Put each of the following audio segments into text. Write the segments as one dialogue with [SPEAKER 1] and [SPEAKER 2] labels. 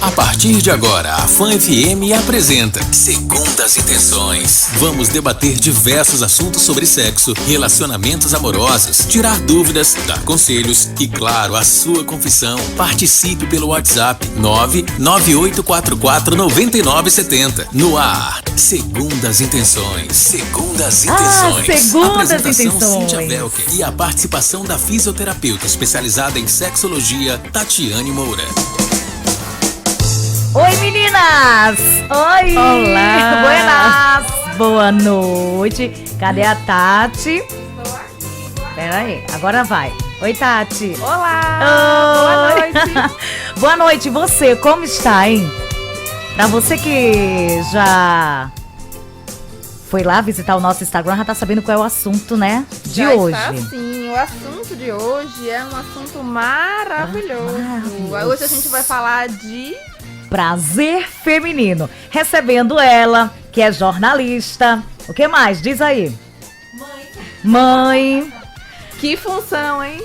[SPEAKER 1] A partir de agora, a Fã FM apresenta Segundas Intenções. Vamos debater diversos assuntos sobre sexo, relacionamentos amorosos, tirar dúvidas, dar conselhos e, claro, a sua confissão. Participe pelo WhatsApp 998449970. No ar, Segundas Intenções. Segundas Intenções.
[SPEAKER 2] Segundas
[SPEAKER 1] Apresentação
[SPEAKER 2] Intenções.
[SPEAKER 1] Cíntia Velker e a participação da fisioterapeuta especializada em sexologia, Tatiane Moura.
[SPEAKER 2] Oi, meninas! Oi!
[SPEAKER 3] Olá!
[SPEAKER 2] Buenas! Boa noite! Cadê a Tati? Pera aí, agora vai. Oi, Tati!
[SPEAKER 3] Olá! Boa noite!
[SPEAKER 2] Boa noite, você, como está, hein? Pra você que já foi lá visitar o nosso Instagram, já tá sabendo qual é o assunto, né? De
[SPEAKER 3] Já
[SPEAKER 2] hoje.
[SPEAKER 3] está sim, o assunto de hoje é um assunto maravilhoso.
[SPEAKER 2] Maravilhoso.
[SPEAKER 3] Hoje a gente vai falar de...
[SPEAKER 2] Prazer feminino. Recebendo ela, que é jornalista. O que mais? Diz aí. Mãe.
[SPEAKER 3] Que função, hein?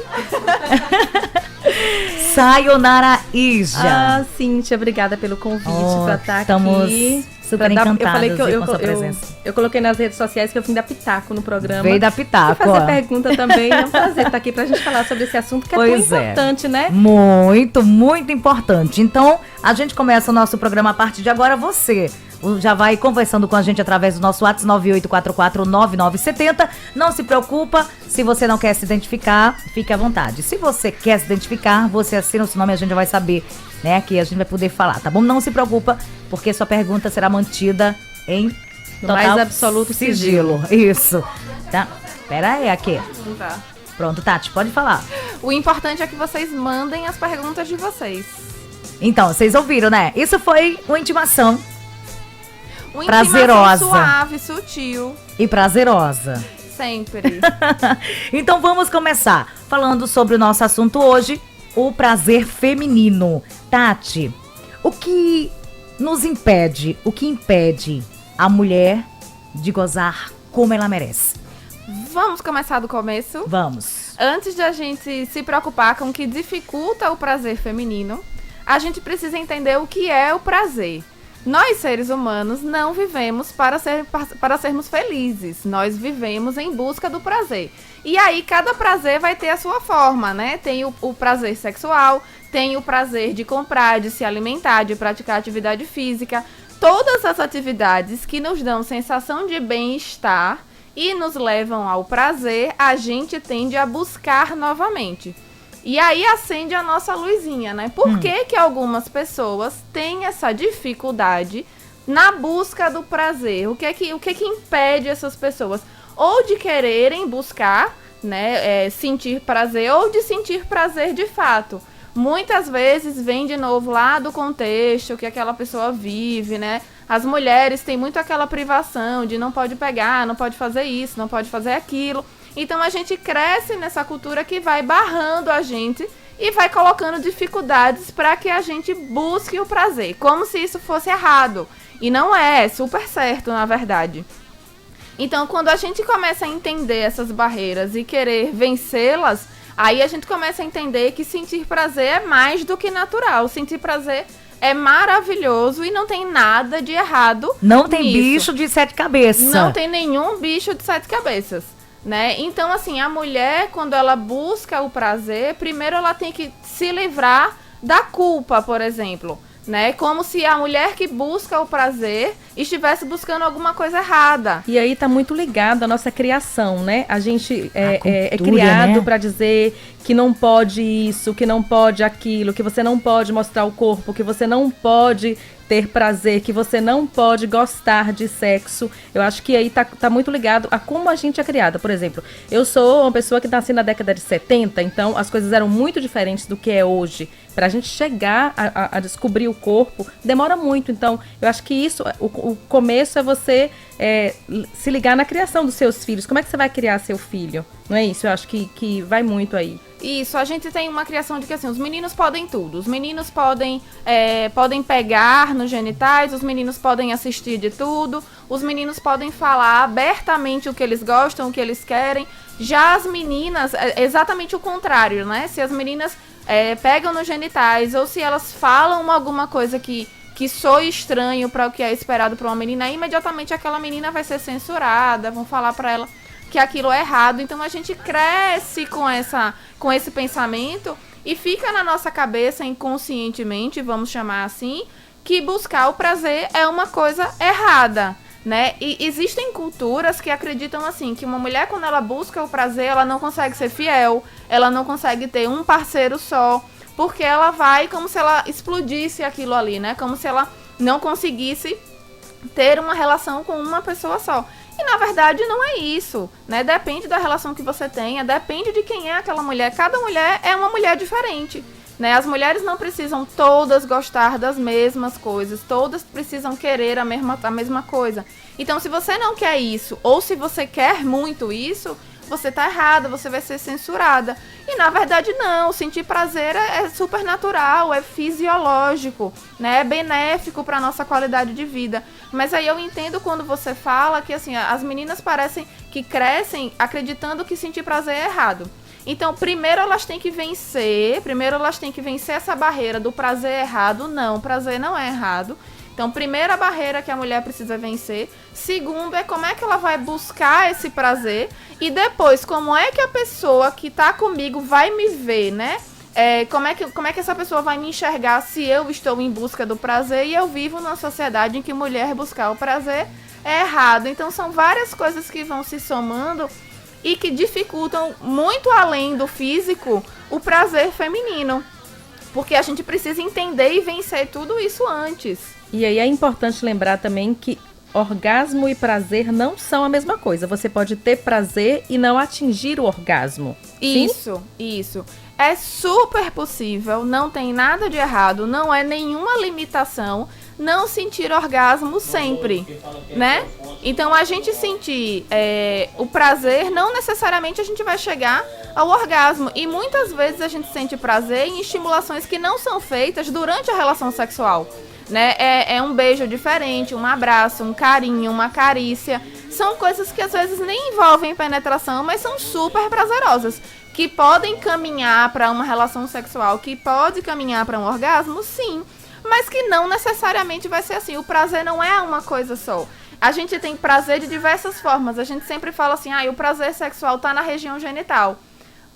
[SPEAKER 2] Sayonara Ija.
[SPEAKER 4] Cíntia, obrigada pelo convite pra estar
[SPEAKER 2] estamos
[SPEAKER 4] aqui.
[SPEAKER 2] super encantadas
[SPEAKER 4] com
[SPEAKER 2] com a sua presença.
[SPEAKER 4] eu coloquei nas redes sociais que eu vim dar pitaco no programa.
[SPEAKER 2] Veio da
[SPEAKER 4] E
[SPEAKER 2] Pitaco,
[SPEAKER 4] fazer
[SPEAKER 2] ó.
[SPEAKER 4] pergunta também. É um prazer estar aqui pra gente falar sobre esse assunto que é tão importante, né?
[SPEAKER 2] Muito, muito importante. Então, a gente começa o nosso programa a partir de agora. Você já vai conversando com a gente através do nosso WhatsApp 98449970. Não se preocupa, se você não quer se identificar, fique à vontade. Se você quer se identificar, você assina o seu nome e a gente já vai saber, né, que a gente vai poder falar, tá bom? Não se preocupa, porque sua pergunta será mantida em
[SPEAKER 4] No
[SPEAKER 2] total
[SPEAKER 4] mais absoluto sigilo.
[SPEAKER 2] Isso, tá? Pera aí, aqui.
[SPEAKER 3] Tá.
[SPEAKER 2] Pronto, Tati, pode falar.
[SPEAKER 3] O importante é que vocês mandem as perguntas de vocês.
[SPEAKER 2] Então, vocês ouviram, né? Isso foi uma intimação
[SPEAKER 3] Uma
[SPEAKER 2] Prazerosa.
[SPEAKER 3] intimação suave, sutil,
[SPEAKER 2] e prazerosa.
[SPEAKER 3] sempre.
[SPEAKER 2] Então vamos começar falando sobre o nosso assunto hoje, o prazer feminino. Tati, o que nos impede, o que impede a mulher de gozar como ela merece?
[SPEAKER 3] Vamos começar do começo?
[SPEAKER 2] Vamos.
[SPEAKER 3] Antes de a gente se preocupar com o que dificulta o prazer feminino, a gente precisa entender o que é o prazer. Nós, seres humanos, não vivemos para sermos felizes. Nós vivemos em busca do prazer. E aí, cada prazer vai ter a sua forma, né? Tem o prazer sexual, tem o prazer de comprar, de se alimentar, de praticar atividade física. Todas as atividades que nos dão sensação de bem-estar e nos levam ao prazer, a gente tende a buscar novamente. E aí acende a nossa luzinha, né? Por que que algumas pessoas têm essa dificuldade na busca do prazer? O que é que impede essas pessoas? Ou de quererem buscar, né, sentir prazer, ou de sentir prazer de fato. Muitas vezes vem de novo lá do contexto que aquela pessoa vive, né? As mulheres têm muito aquela privação de não pode pegar, não pode fazer isso, não pode fazer aquilo. Então a gente cresce nessa cultura que vai barrando a gente e vai colocando dificuldades para que a gente busque o prazer, como se isso fosse errado. E não é super certo, na verdade. Então, quando a gente começa a entender essas barreiras e querer vencê-las, aí a gente começa a entender que sentir prazer é mais do que natural. Sentir prazer é maravilhoso e não tem nada de errado.
[SPEAKER 2] Não tem
[SPEAKER 3] nisso.
[SPEAKER 2] bicho de sete cabeças.
[SPEAKER 3] Não tem nenhum bicho de sete cabeças, né? Então, assim, a mulher, quando ela busca o prazer, primeiro ela tem que se livrar da culpa, por exemplo, né? Como se a mulher que busca o prazer estivesse buscando alguma coisa errada.
[SPEAKER 4] E aí tá muito ligado à nossa criação, né? A gente é
[SPEAKER 2] cultura,
[SPEAKER 4] criado
[SPEAKER 2] né?
[SPEAKER 4] pra dizer que não pode isso, que não pode aquilo, que você não pode mostrar o corpo, que você não pode ter prazer, que você não pode gostar de sexo. Eu acho que aí tá muito ligado a como a gente é criada. Por exemplo, eu sou uma pessoa que nasci na década de 70, então as coisas eram muito diferentes do que é hoje. Pra gente chegar a descobrir o corpo, demora muito. Então, eu acho que isso, o começo é você se ligar na criação dos seus filhos. Como é que você vai criar seu filho? Não é isso? Eu acho que vai muito aí.
[SPEAKER 3] Isso, a gente tem uma criação de que assim, os meninos podem tudo. Os meninos podem pegar nos genitais, os meninos podem assistir de tudo, os meninos podem falar abertamente o que eles gostam, o que eles querem. Já as meninas, é exatamente o contrário, né? Se as meninas pegam nos genitais, ou se elas falam alguma coisa que soe estranho para o que é esperado para uma menina, imediatamente aquela menina vai ser censurada, vão falar para ela que aquilo é errado. Então a gente cresce com esse pensamento e fica na nossa cabeça inconscientemente, vamos chamar assim, que buscar o prazer é uma coisa errada, né? E existem culturas que acreditam assim, que uma mulher, quando ela busca o prazer, ela não consegue ser fiel, ela não consegue ter um parceiro só, porque ela vai como se ela explodisse aquilo ali, né? Como se ela não conseguisse ter uma relação com uma pessoa só. E na verdade não é isso, né? Depende da relação que você tenha, depende de quem é aquela mulher. Cada mulher é uma mulher diferente, né? As mulheres não precisam todas gostar das mesmas coisas, todas precisam querer a mesma coisa. Então, se você não quer isso, ou se você quer muito isso, você tá errada, você vai ser censurada. E na verdade não, sentir prazer é super natural, é fisiológico, né? É benéfico para nossa qualidade de vida. Mas aí eu entendo quando você fala que assim, as meninas parecem que crescem acreditando que sentir prazer é errado. Então, primeiro elas têm que vencer essa barreira do prazer errado. Não, prazer não é errado. Então, primeira barreira que a mulher precisa vencer. Segundo, é como é que ela vai buscar esse prazer. E depois, como é que a pessoa que tá comigo vai me ver, né? Como é que essa pessoa vai me enxergar se eu estou em busca do prazer e eu vivo numa sociedade em que mulher buscar o prazer é errado. Então, são várias coisas que vão se somando e que dificultam, muito além do físico, o prazer feminino. Porque a gente precisa entender e vencer tudo isso antes.
[SPEAKER 4] E aí é importante lembrar também que orgasmo e prazer não são a mesma coisa. Você pode ter prazer e não atingir o orgasmo.
[SPEAKER 3] Isso. É super possível, não tem nada de errado, não é nenhuma limitação não sentir orgasmo sempre, né? Então, a gente sentir o prazer, não necessariamente a gente vai chegar ao orgasmo. E muitas vezes a gente sente prazer em estimulações que não são feitas durante a relação sexual, né? É um beijo diferente, um abraço, um carinho, uma carícia. São coisas que às vezes nem envolvem penetração, mas são super prazerosas, que podem caminhar para uma relação sexual, que pode caminhar para um orgasmo, sim. Mas que não necessariamente vai ser assim. O prazer não é uma coisa só. A gente tem prazer de diversas formas. A gente sempre fala assim, o prazer sexual está na região genital.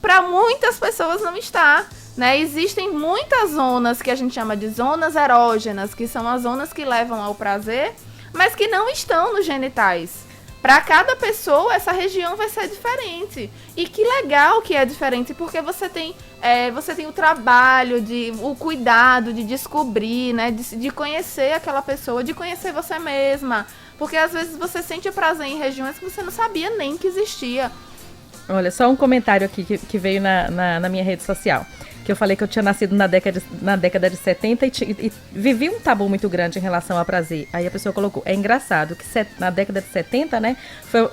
[SPEAKER 3] Para muitas pessoas não está, né? Existem muitas zonas que a gente chama de zonas erógenas, que são as zonas que levam ao prazer, mas que não estão nos genitais. Para cada pessoa, essa região vai ser diferente. E que legal que é diferente, porque você tem o trabalho, o cuidado de descobrir, né? De conhecer aquela pessoa, de conhecer você mesma. Porque às vezes você sente prazer em regiões que você não sabia nem que existia.
[SPEAKER 4] Olha, só um comentário aqui que veio na minha rede social. Que eu falei que eu tinha nascido na década de 70 e vivi um tabu muito grande em relação ao prazer. Aí a pessoa colocou, é engraçado que na década de 70, né,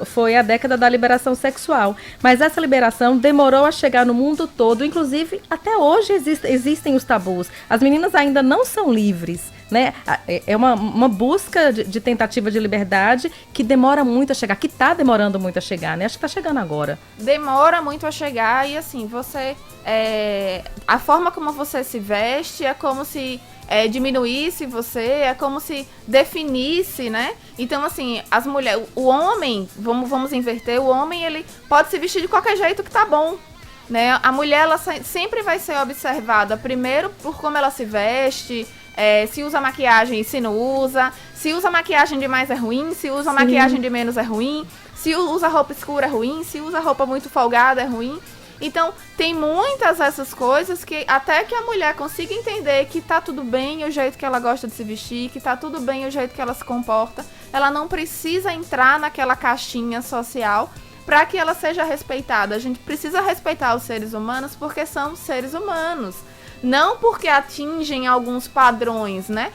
[SPEAKER 4] foi a década da liberação sexual. Mas essa liberação demorou a chegar no mundo todo, inclusive até hoje existem os tabus. As meninas ainda não são livres, né? É uma busca de tentativa de liberdade que demora muito a chegar, que tá demorando muito a chegar, né? Acho que tá chegando agora.
[SPEAKER 3] Demora muito a chegar e assim, a forma como você se veste é como se diminuísse você, é como se definisse, né? Então, assim, as mulheres, o homem, vamos inverter, o homem, ele pode se vestir de qualquer jeito que tá bom, né? A mulher, ela sempre vai ser observada, primeiro, por como ela se veste, se usa maquiagem e se não usa, se usa maquiagem demais é ruim, se usa maquiagem de menos é ruim, se usa roupa escura é ruim, se usa roupa muito folgada é ruim. Então, tem muitas essas coisas que até que a mulher consiga entender que tá tudo bem o jeito que ela gosta de se vestir, que tá tudo bem o jeito que ela se comporta, ela não precisa entrar naquela caixinha social para que ela seja respeitada. A gente precisa respeitar os seres humanos porque são seres humanos, não porque atingem alguns padrões, né?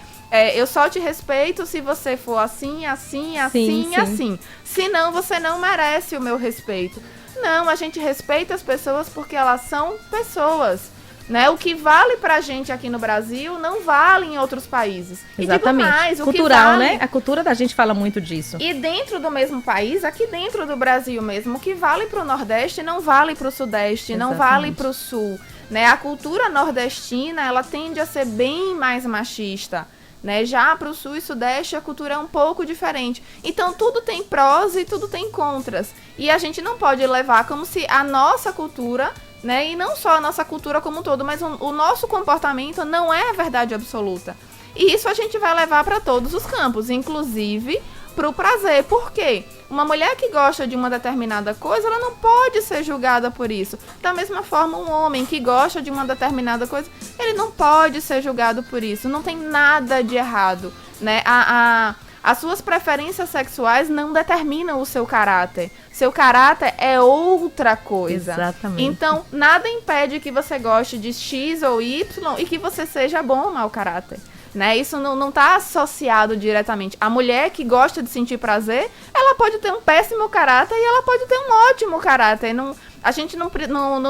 [SPEAKER 3] Eu só te respeito se você for assim, assim, assim, assim. Senão você não merece o meu respeito. Não, a gente respeita as pessoas porque elas são pessoas. Né? O que vale pra gente aqui no Brasil não vale em outros países.
[SPEAKER 4] Exatamente.
[SPEAKER 3] E digo mais,
[SPEAKER 4] cultural,
[SPEAKER 3] vale...
[SPEAKER 4] né? A cultura da gente fala muito disso.
[SPEAKER 3] E dentro do mesmo país, aqui dentro do Brasil mesmo, o que vale pro Nordeste não vale pro Sudeste, não vale pro Sul. Né? A cultura nordestina, ela tende a ser bem mais machista. Né? Já pro Sul e Sudeste, a cultura é um pouco diferente. Então, tudo tem prós e tudo tem contras. E a gente não pode levar como se a nossa cultura... Né? E não só a nossa cultura como um todo, mas o nosso comportamento não é a verdade absoluta. E isso a gente vai levar para todos os campos, inclusive para o prazer. Por quê? Uma mulher que gosta de uma determinada coisa, ela não pode ser julgada por isso. Da mesma forma, um homem que gosta de uma determinada coisa, ele não pode ser julgado por isso. Não tem nada de errado, né? As suas preferências sexuais não determinam o seu caráter. Seu caráter é outra coisa.
[SPEAKER 2] Exatamente.
[SPEAKER 3] Então, nada impede que você goste de X ou Y e que você seja bom ou mau caráter. Né? Isso não está associado diretamente. A mulher que gosta de sentir prazer, ela pode ter um péssimo caráter e ela pode ter um ótimo caráter. A gente não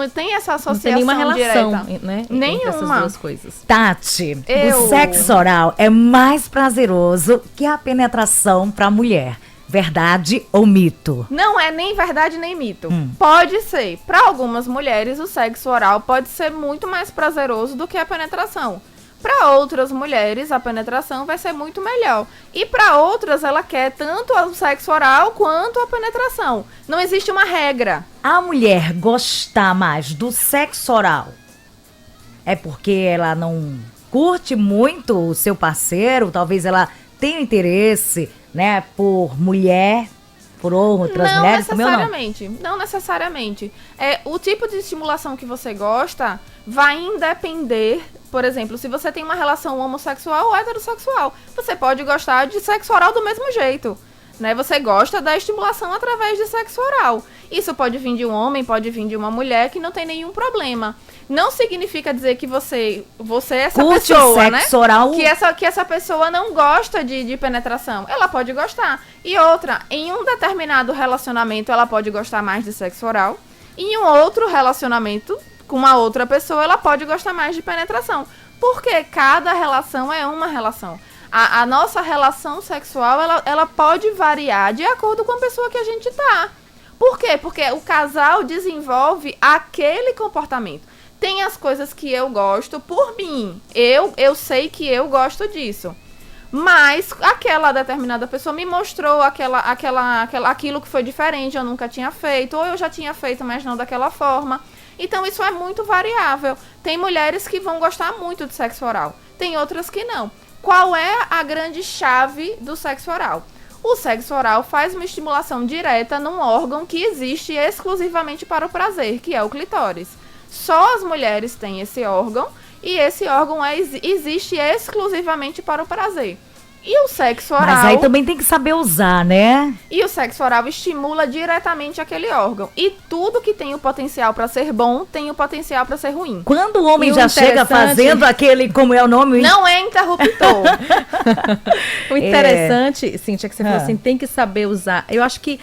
[SPEAKER 3] tem essa associação
[SPEAKER 4] não tem nenhuma relação,
[SPEAKER 3] direta.
[SPEAKER 4] Né?
[SPEAKER 3] Nenhuma.
[SPEAKER 4] Entre essas duas coisas.
[SPEAKER 2] Tati, o sexo oral é mais prazeroso que a penetração para a mulher. Verdade ou mito?
[SPEAKER 3] Não é nem verdade nem mito. Pode ser. Para algumas mulheres, o sexo oral pode ser muito mais prazeroso do que a penetração. Para outras mulheres, a penetração vai ser muito melhor. E para outras, ela quer tanto o sexo oral quanto a penetração. Não existe uma regra.
[SPEAKER 2] A mulher gostar mais do sexo oral é porque ela não curte muito o seu parceiro? Talvez ela tenha interesse, né, por mulher, por outras mulheres também ou não?
[SPEAKER 3] Não necessariamente. O tipo de estimulação que você gosta vai independer. Por exemplo, se você tem uma relação homossexual ou heterossexual, você pode gostar de sexo oral do mesmo jeito. Né? Você gosta da estimulação através de sexo oral. Isso pode vir de um homem, pode vir de uma mulher, que não tem nenhum problema. Não significa dizer que você é essa
[SPEAKER 2] curte
[SPEAKER 3] pessoa,
[SPEAKER 2] o sexo oral.
[SPEAKER 3] Que essa pessoa não gosta de penetração. Ela pode gostar. E outra, em um determinado relacionamento, ela pode gostar mais de sexo oral. Em um outro relacionamento, com uma outra pessoa, ela pode gostar mais de penetração. Porque cada relação é uma relação. A nossa relação sexual, ela pode variar de acordo com a pessoa que a gente tá. Por quê? Porque o casal desenvolve aquele comportamento. Tem as coisas que eu gosto por mim. Eu sei que eu gosto disso. Mas aquela determinada pessoa me mostrou aquilo que foi diferente, eu nunca tinha feito. Ou eu já tinha feito, mas não daquela forma. Então isso é muito variável. Tem mulheres que vão gostar muito de sexo oral. Tem outras que não. Qual é a grande chave do sexo oral? O sexo oral faz uma estimulação direta num órgão que existe exclusivamente para o prazer, que é o clitóris. Só as mulheres têm esse órgão e esse órgão existe exclusivamente para o prazer. E o sexo oral...
[SPEAKER 2] Mas aí também tem que saber usar, né?
[SPEAKER 3] E o sexo oral estimula diretamente aquele órgão. E tudo que tem o potencial para ser bom, tem o potencial para ser ruim.
[SPEAKER 2] Quando o homem já chega fazendo aquele, como é o nome?
[SPEAKER 3] Não é interruptor.
[SPEAKER 4] O interessante, Cíntia, que você falou assim, tem que saber usar. Eu acho que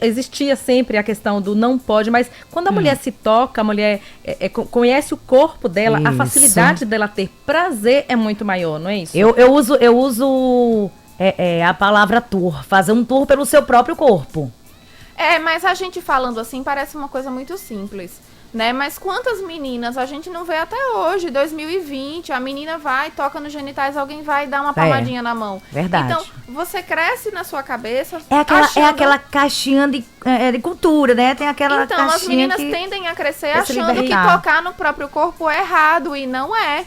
[SPEAKER 4] existia sempre a questão do não pode, mas quando a mulher se toca, a mulher conhece o corpo dela, a facilidade dela ter prazer é muito maior, não é isso?
[SPEAKER 2] Eu uso a palavra tour, fazer um tour pelo seu próprio corpo.
[SPEAKER 3] Mas a gente falando assim parece uma coisa muito simples, né? Mas quantas meninas a gente não vê até hoje, 2020, a menina vai, toca nos genitais, alguém vai dar uma palmadinha na mão.
[SPEAKER 2] Verdade.
[SPEAKER 3] Então, você cresce na sua cabeça
[SPEAKER 2] É aquela caixinha de cultura, né? Tem aquela
[SPEAKER 3] então,
[SPEAKER 2] caixinha
[SPEAKER 3] as meninas
[SPEAKER 2] que
[SPEAKER 3] tendem a crescer achando que tocar no próprio corpo é errado, e não é.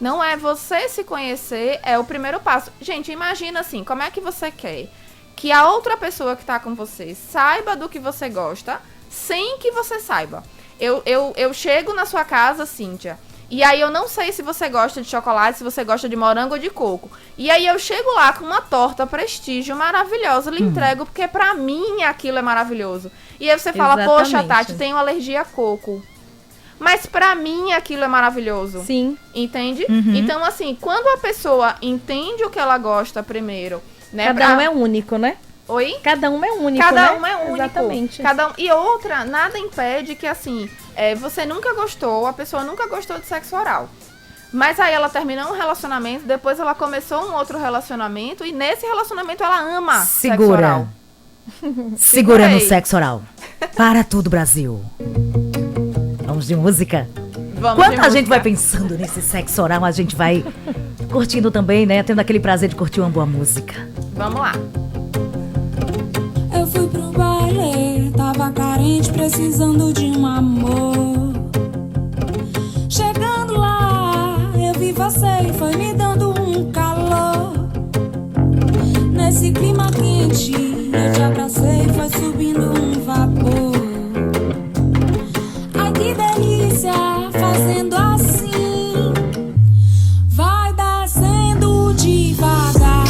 [SPEAKER 3] Não é. Você se conhecer é o primeiro passo. Gente, imagina assim, como é que você quer que a outra pessoa que tá com você saiba do que você gosta, sem que você saiba. Eu chego na sua casa, Cíntia, e aí eu não sei se você gosta de chocolate, se você gosta de morango ou de coco. E aí eu chego lá com uma torta prestígio maravilhosa, lhe entrego, porque pra mim aquilo é maravilhoso. E aí você fala, poxa, Tati, tenho alergia a coco. Mas pra mim aquilo é maravilhoso.
[SPEAKER 4] Sim.
[SPEAKER 3] Entende? Então, assim, quando a pessoa entende o que ela gosta primeiro, né?
[SPEAKER 4] Cada um é único, né?
[SPEAKER 3] Oi?
[SPEAKER 4] Cada um é único,
[SPEAKER 3] Cada
[SPEAKER 4] né?
[SPEAKER 3] um é único.
[SPEAKER 4] Exatamente.
[SPEAKER 3] E outra, nada impede que, assim, você nunca gostou, a pessoa nunca gostou de sexo oral. Mas aí ela terminou um relacionamento, depois ela começou um outro relacionamento, e nesse relacionamento ela ama sexo oral.
[SPEAKER 2] Segura no sexo oral. Para tudo, Brasil. Vamos de música?
[SPEAKER 3] Vamos
[SPEAKER 2] Quando
[SPEAKER 3] de
[SPEAKER 2] a gente
[SPEAKER 3] música.
[SPEAKER 2] vai pensando nesse sexo oral, a gente vai curtindo também, né? Tendo aquele prazer de curtir uma boa música.
[SPEAKER 3] Vamos lá.
[SPEAKER 5] Eu fui pro baile, tava carente, precisando de um amor. Chegando lá, eu vi você e foi me dando um calor. Nesse clima quente, eu te abracei e foi subindo um vapor. Ai que delícia, fazendo assim. Vai descendo devagar,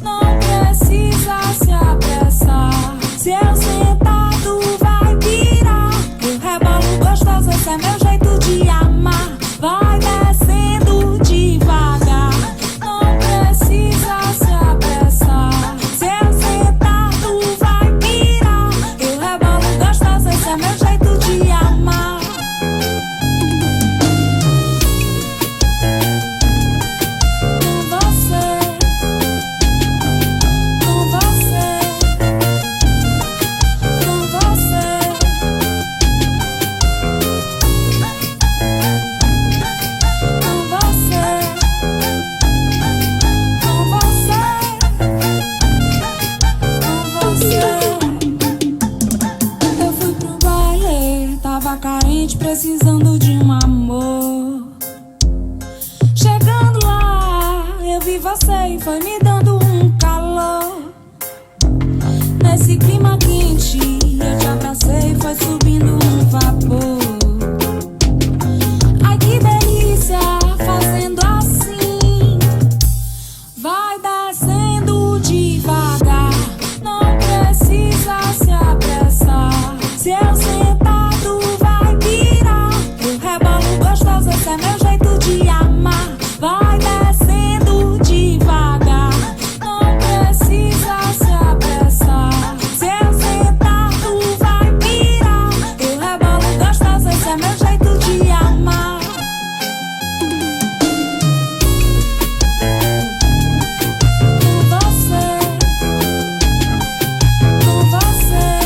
[SPEAKER 5] não precisa se apressar. Se eu sentado vai virar, eu rebolo gostoso, esse é meu jeito de amar. Vai descendo devagar, não precisa se apressar. Se eu sentado vai virar, eu rebolo gostoso, esse é meu jeito de amar. Com você, com você, com você, com você, com você, com você. Eu fui pro baile, tava carente, precisando de um amor. Chegando lá, eu vi você e foi me dando um calor. Nesse clima quente, eu te abracei e foi subindo um vapor. Ai que delícia, fazendo assim. Vai descendo devagar, não precisa se apressar. Se eu sentado vai virar, eu rebolo gostoso, esse é meu jeito de amar. Vai descendo devagar, não precisa se apressar. Se eu sentado vai virar, eu rebolo gostoso, esse é meu jeito de amar. Com você, com você,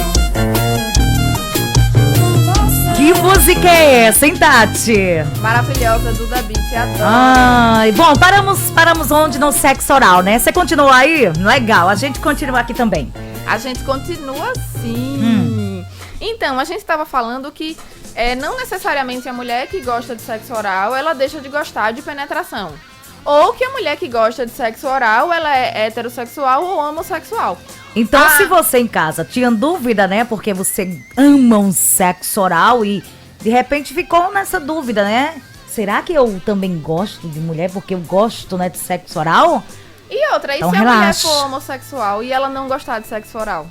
[SPEAKER 5] com você.
[SPEAKER 2] Que música é essa, hein, Tati?
[SPEAKER 3] Maravilhosa, Duda Beat, adoro.
[SPEAKER 2] Ai, bom, paramos onde? No sexo oral, né? Você continua aí? Legal, a gente continua aqui também.
[SPEAKER 3] A gente continua assim. Então, a gente estava falando que não necessariamente a mulher que gosta de sexo oral, ela deixa de gostar de penetração. Ou que a mulher que gosta de sexo oral, ela é heterossexual ou homossexual.
[SPEAKER 2] Então, se você em casa tinha dúvida, né? Porque você ama um sexo oral e de repente ficou nessa dúvida, né? Será que eu também gosto de mulher porque eu gosto, né, de sexo oral?
[SPEAKER 3] E outra, e
[SPEAKER 2] Então
[SPEAKER 3] se a mulher
[SPEAKER 2] relaxa.
[SPEAKER 3] for homossexual e ela não gostar de sexo oral?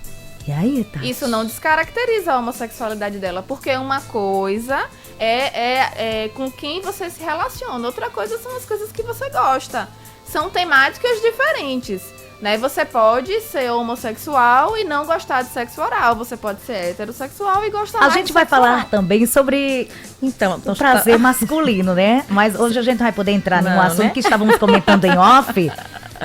[SPEAKER 2] E aí, Tati?
[SPEAKER 3] Isso não descaracteriza a homossexualidade dela, porque uma coisa é com quem você se relaciona, outra coisa são as coisas que você gosta. São temáticas diferentes, né? Você pode ser homossexual e não gostar de sexo oral, você pode ser heterossexual e gostar
[SPEAKER 2] A
[SPEAKER 3] mais
[SPEAKER 2] gente
[SPEAKER 3] de
[SPEAKER 2] vai
[SPEAKER 3] sexo
[SPEAKER 2] falar
[SPEAKER 3] oral.
[SPEAKER 2] também sobre
[SPEAKER 4] Então,
[SPEAKER 2] o prazer masculino, né? Mas hoje a gente vai poder entrar num
[SPEAKER 4] Não,
[SPEAKER 2] assunto
[SPEAKER 4] né?
[SPEAKER 2] que estávamos comentando em off,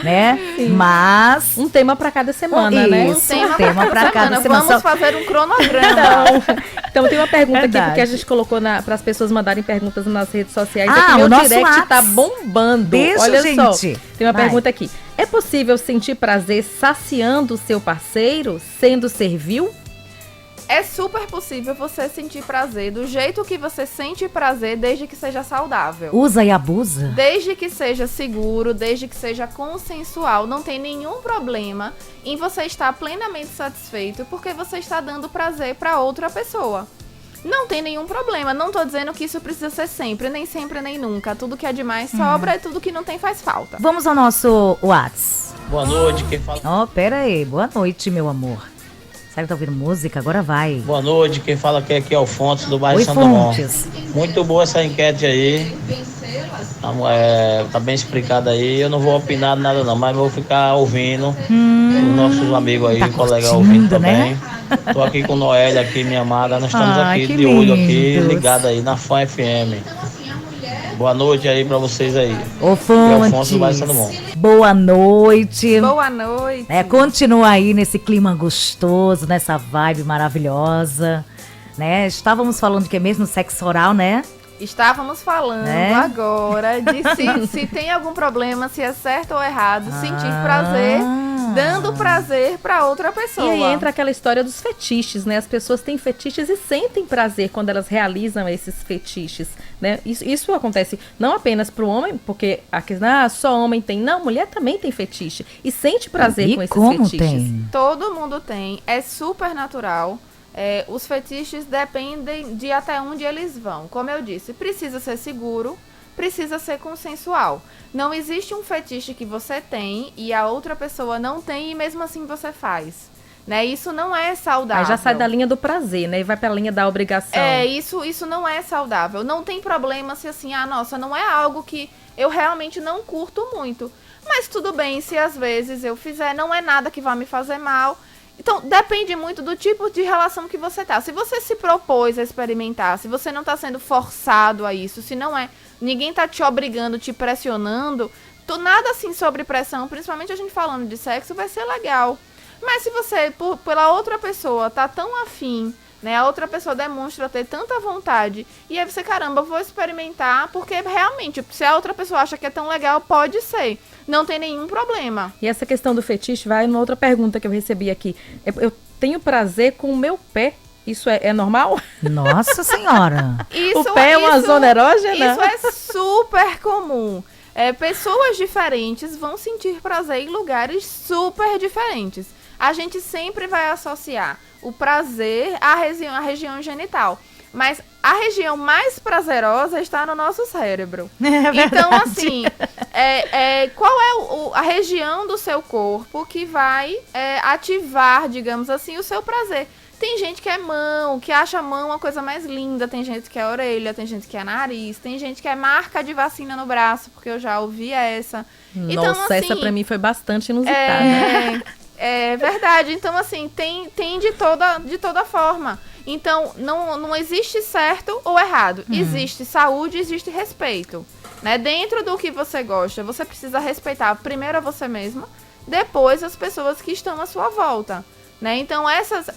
[SPEAKER 2] né? Mas
[SPEAKER 4] um tema pra cada semana, né?
[SPEAKER 2] Isso.
[SPEAKER 3] Um
[SPEAKER 2] tema pra cada semana.
[SPEAKER 3] Vamos fazer um cronograma.
[SPEAKER 4] Então tem uma pergunta aqui,
[SPEAKER 2] Verdade.
[SPEAKER 4] porque a gente colocou para as pessoas mandarem perguntas nas redes sociais.
[SPEAKER 2] Ah,
[SPEAKER 4] Aqui
[SPEAKER 2] o
[SPEAKER 4] meu
[SPEAKER 2] nosso
[SPEAKER 4] direct
[SPEAKER 2] Whats.
[SPEAKER 4] tá bombando.
[SPEAKER 2] Beijo,
[SPEAKER 4] Olha só,
[SPEAKER 2] gente.
[SPEAKER 4] tem uma
[SPEAKER 2] Vai.
[SPEAKER 4] pergunta aqui. É possível sentir prazer saciando o seu parceiro, sendo servil?
[SPEAKER 3] É super possível você sentir prazer do jeito que você sente prazer, desde que seja saudável.
[SPEAKER 2] usa e abusa.
[SPEAKER 3] Desde que seja seguro, desde que seja consensual, não tem nenhum problema em você estar plenamente satisfeito porque você está dando prazer para outra pessoa. Não tem nenhum problema, não tô dizendo que isso precisa ser sempre, nem nunca. Tudo que é demais sobra e tudo que não tem faz falta.
[SPEAKER 2] Vamos ao nosso Whats.
[SPEAKER 6] Boa noite, quem fala.
[SPEAKER 2] Ó, pera aí. Boa noite, meu amor. Será que tá ouvindo música? Agora vai.
[SPEAKER 6] Boa noite, quem fala aqui é Alfonso do bairro
[SPEAKER 2] Oi,
[SPEAKER 6] Santo Amor.
[SPEAKER 2] Fontes.
[SPEAKER 6] Muito boa essa enquete aí. Tá bem explicado aí. Eu não vou opinar nada não, mas vou ficar ouvindo os nossos amigos aí,
[SPEAKER 2] Tá
[SPEAKER 6] colega
[SPEAKER 2] curtindo,
[SPEAKER 6] ouvindo também.
[SPEAKER 2] né?
[SPEAKER 6] Tô aqui com Noélia, aqui, minha amada. Nós estamos
[SPEAKER 2] Ai,
[SPEAKER 6] aqui
[SPEAKER 2] que
[SPEAKER 6] de olho aqui,
[SPEAKER 2] lindos.
[SPEAKER 6] ligado aí na Fã FM. Boa noite aí pra vocês aí.
[SPEAKER 2] Ô,
[SPEAKER 6] E Alfonso do Bairro
[SPEAKER 2] Fontes,
[SPEAKER 6] Salomão.
[SPEAKER 2] boa noite.
[SPEAKER 3] Boa noite.
[SPEAKER 2] Continua aí nesse clima gostoso, nessa vibe maravilhosa, né? Estávamos falando de que mesmo sexo oral, né?
[SPEAKER 3] Estávamos falando
[SPEAKER 2] Né?
[SPEAKER 3] agora de se tem algum problema, se é certo ou errado, sentir prazer, dando prazer para outra pessoa.
[SPEAKER 4] E aí entra aquela história dos fetiches, né? As pessoas têm fetiches e sentem prazer quando elas realizam esses fetiches, né? Isso acontece não apenas pro homem, porque só homem tem. Não, mulher também tem fetiche e sente prazer
[SPEAKER 2] E
[SPEAKER 4] com esses
[SPEAKER 2] como
[SPEAKER 4] fetiches.
[SPEAKER 2] tem?
[SPEAKER 3] Todo mundo tem, é super natural. Os fetiches dependem de até onde eles vão. Como eu disse, precisa ser seguro, precisa ser consensual. Não existe um fetiche que você tem e a outra pessoa não tem e mesmo assim você faz. Né? Isso não é saudável.
[SPEAKER 4] Aí já sai da linha do prazer, né? E vai pra linha da obrigação.
[SPEAKER 3] Isso não é saudável. Não tem problema se assim, nossa, não é algo que eu realmente não curto muito. Mas tudo bem, se às vezes eu fizer, não é nada que vai me fazer mal. Então, depende muito do tipo de relação que você tá. Se você se propôs a experimentar, se você não tá sendo forçado a isso, se não é, ninguém tá te obrigando, te pressionando, nada assim sobre pressão, principalmente a gente falando de sexo, vai ser legal. Mas se você, pela outra pessoa, tá tão afim, né, a outra pessoa demonstra ter tanta vontade, e aí você, caramba, vou experimentar, porque realmente, se a outra pessoa acha que é tão legal, pode ser. Não tem nenhum problema.
[SPEAKER 4] E essa questão do fetiche vai numa outra pergunta que eu recebi aqui. Eu tenho prazer com o meu pé. Isso é normal?
[SPEAKER 2] Nossa Senhora!
[SPEAKER 4] O pé é uma zona erógena?
[SPEAKER 3] Isso é super comum. Pessoas diferentes vão sentir prazer em lugares super diferentes. A gente sempre vai associar o prazer à região genital. Mas a região mais prazerosa está no nosso cérebro. Então, assim, qual é a região do seu corpo que vai ativar, digamos assim, o seu prazer? Tem gente que é mão, que acha a mão uma coisa mais linda. Tem gente que é orelha, tem gente que é nariz. Tem gente que é marca de vacina no braço, porque eu já ouvi essa.
[SPEAKER 4] Nossa,
[SPEAKER 3] então, assim,
[SPEAKER 4] essa pra mim foi bastante inusitada.
[SPEAKER 3] É verdade. Então, assim, tem de toda forma. Então, não existe certo ou errado. Existe saúde, existe respeito. Né? Dentro do que você gosta, você precisa respeitar primeiro a você mesma, depois as pessoas que estão à sua volta. Né? Então, essas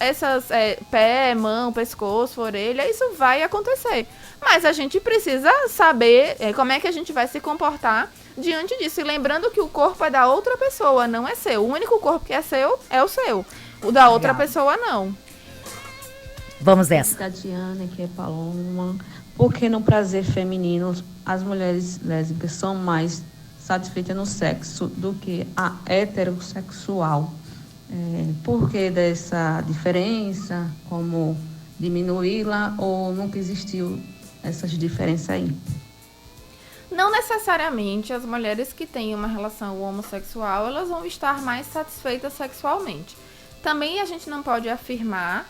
[SPEAKER 3] pé, mão, pescoço, orelha, isso vai acontecer. Mas a gente precisa saber como é que a gente vai se comportar diante disso. E lembrando que o corpo é da outra pessoa, não é seu. O único corpo que é seu é o seu. O da outra pessoa, não.
[SPEAKER 2] Vamos nessa.
[SPEAKER 7] Tatiana, que é Paloma. Porque no prazer feminino, as mulheres lésbicas são mais satisfeitas no sexo do que a heterossexual. Por que dessa diferença? Como diminuí-la ou nunca existiu essas diferenças aí?
[SPEAKER 3] Não necessariamente as mulheres que têm uma relação homossexual, elas vão estar mais satisfeitas sexualmente. Também a gente não pode afirmar,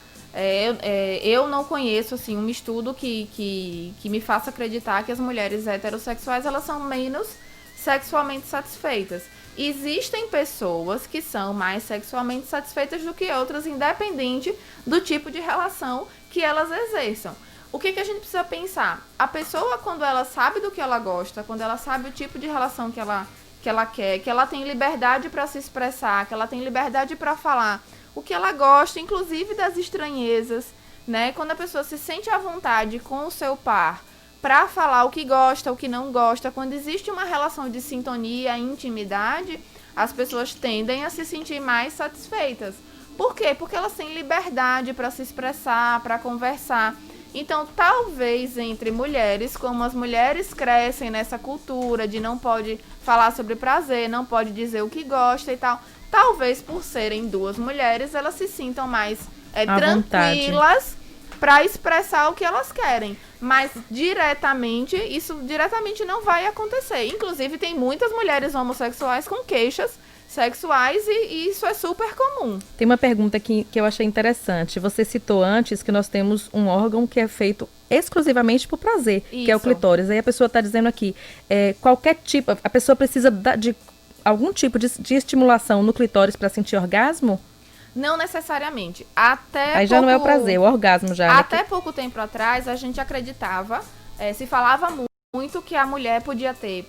[SPEAKER 3] eu não conheço assim, um estudo que me faça acreditar que as mulheres heterossexuais elas são menos sexualmente satisfeitas. Existem pessoas que são mais sexualmente satisfeitas do que outras, independente do tipo de relação que elas exerçam. O que a gente precisa pensar? A pessoa, quando ela sabe do que ela gosta, quando ela sabe o tipo de relação que ela quer, que ela tem liberdade para se expressar, que ela tem liberdade para falar o que ela gosta, inclusive das estranhezas, né? Quando a pessoa se sente à vontade com o seu par para falar o que gosta, o que não gosta, quando existe uma relação de sintonia, intimidade, as pessoas tendem a se sentir mais satisfeitas. Por quê? Porque elas têm liberdade para se expressar, para conversar. Então, talvez entre mulheres, como as mulheres crescem nessa cultura de não pode falar sobre prazer, não pode dizer o que gosta e tal, talvez por serem duas mulheres, elas se sintam mais tranquilas para expressar o que elas querem. Mas isso diretamente não vai acontecer. Inclusive, tem muitas mulheres homossexuais com queixas sexuais e isso é super comum.
[SPEAKER 4] Tem uma pergunta que eu achei interessante. Você citou antes que nós temos um órgão que é feito exclusivamente por prazer, que é o
[SPEAKER 3] Isso.
[SPEAKER 4] clitóris. Aí a pessoa está dizendo aqui, qualquer tipo, a pessoa precisa de algum tipo de estimulação no clitóris para sentir orgasmo?
[SPEAKER 3] Não necessariamente. Até
[SPEAKER 4] Aí já não é o prazer, o orgasmo já.
[SPEAKER 3] Até pouco tempo atrás, a gente acreditava, se falava muito que a mulher podia ter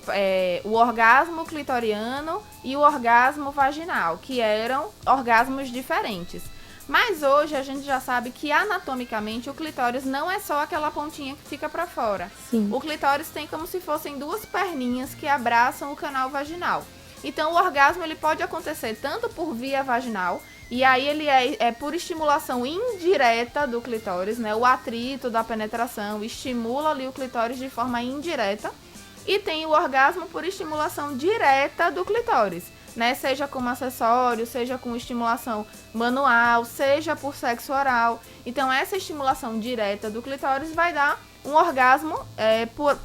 [SPEAKER 3] o orgasmo clitoriano e o orgasmo vaginal, que eram orgasmos diferentes. Mas hoje a gente já sabe que anatomicamente o clitóris não é só aquela pontinha que fica para fora.
[SPEAKER 4] Sim.
[SPEAKER 3] O clitóris tem como se fossem duas perninhas que abraçam o canal vaginal. Então o orgasmo ele pode acontecer tanto por via vaginal, e aí ele é por estimulação indireta do clitóris, né? O atrito da penetração estimula ali o clitóris de forma indireta. E tem o orgasmo por estimulação direta do clitóris, né? Seja como acessório, seja com estimulação manual, seja por sexo oral. Então essa estimulação direta do clitóris vai dar um orgasmo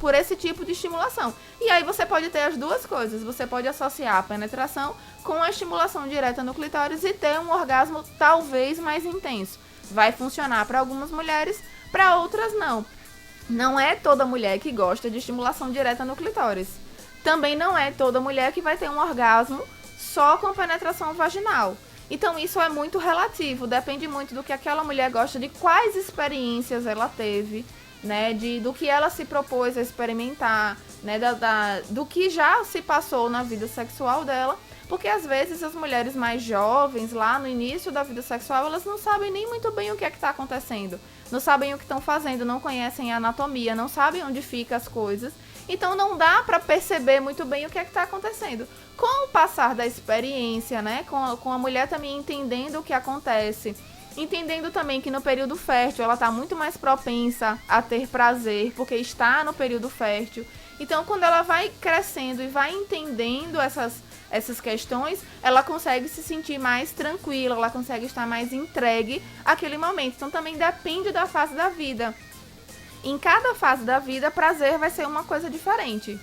[SPEAKER 3] por esse tipo de estimulação. E aí você pode ter as duas coisas. Você pode associar a penetração com a estimulação direta no clitóris e ter um orgasmo talvez mais intenso. Vai funcionar para algumas mulheres, para outras não. Não é toda mulher que gosta de estimulação direta no clitóris. Também não é toda mulher que vai ter um orgasmo só com penetração vaginal. Então isso é muito relativo, depende muito do que aquela mulher gosta, de quais experiências ela teve, né, do que ela se propôs a experimentar, né, do que já se passou na vida sexual dela, porque às vezes as mulheres mais jovens, lá no início da vida sexual, elas não sabem nem muito bem o que é que está acontecendo, não sabem o que estão fazendo, não conhecem a anatomia, não sabem onde ficam as coisas, então não dá para perceber muito bem o que é que está acontecendo. Com o passar da experiência, né, com a mulher também entendendo o que acontece, entendendo também que no período fértil ela está muito mais propensa a ter prazer, porque está no período fértil. Então, quando ela vai crescendo e vai entendendo essas questões, ela consegue se sentir mais tranquila, ela consegue estar mais entregue àquele momento. Então, também depende da fase da vida. Em cada fase da vida, prazer vai ser uma coisa diferente,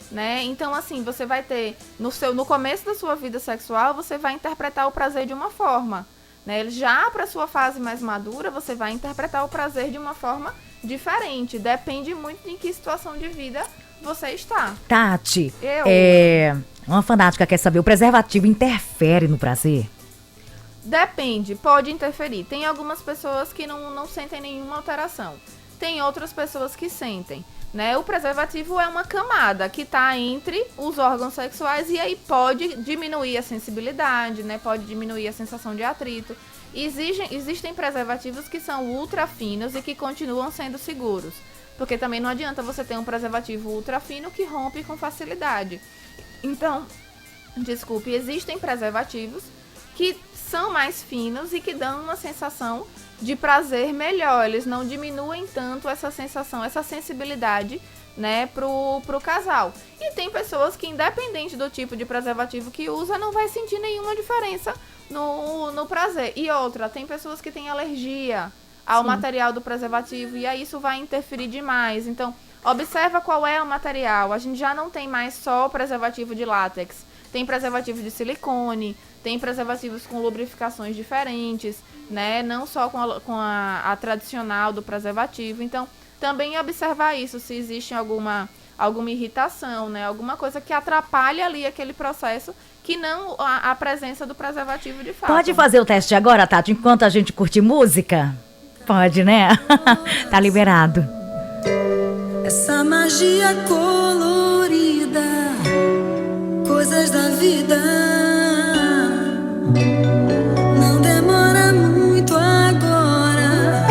[SPEAKER 3] né? Então, assim, você vai ter, no começo da sua vida sexual, você vai interpretar o prazer de uma forma, né? Já para sua fase mais madura, você vai interpretar o prazer de uma forma diferente. Depende muito de em que situação de vida você está.
[SPEAKER 2] Tati, uma fanática quer saber, o preservativo interfere no prazer?
[SPEAKER 3] Depende, pode interferir. Tem algumas pessoas que não sentem nenhuma alteração. Tem outras pessoas que sentem, né? O preservativo é uma camada que está entre os órgãos sexuais e aí pode diminuir a sensibilidade, né? Pode diminuir a sensação de atrito. Existem preservativos que são ultra finos e que continuam sendo seguros, porque também não adianta você ter um preservativo ultra fino que rompe com facilidade. Então, existem preservativos que são mais finos e que dão uma sensação de prazer melhor, eles não diminuem tanto essa sensação, essa sensibilidade, né, pro casal. E tem pessoas que, independente do tipo de preservativo que usa, não vai sentir nenhuma diferença no prazer. E outra, tem pessoas que têm alergia ao material do preservativo e aí isso vai interferir demais. Então, observa qual é o material. A gente já não tem mais só preservativo de látex. Tem preservativo de silicone, tem preservativos com lubrificações diferentes, né? Não só com a tradicional do preservativo. Então, também observar isso, se existe alguma irritação, né? Alguma coisa que atrapalhe ali aquele processo, que não a presença do preservativo de fato.
[SPEAKER 2] Pode fazer o teste agora, Tati, enquanto a gente curte música? Pode, né? Tá liberado.
[SPEAKER 5] Essa magia colorida, coisas da vida, não demora muito agora,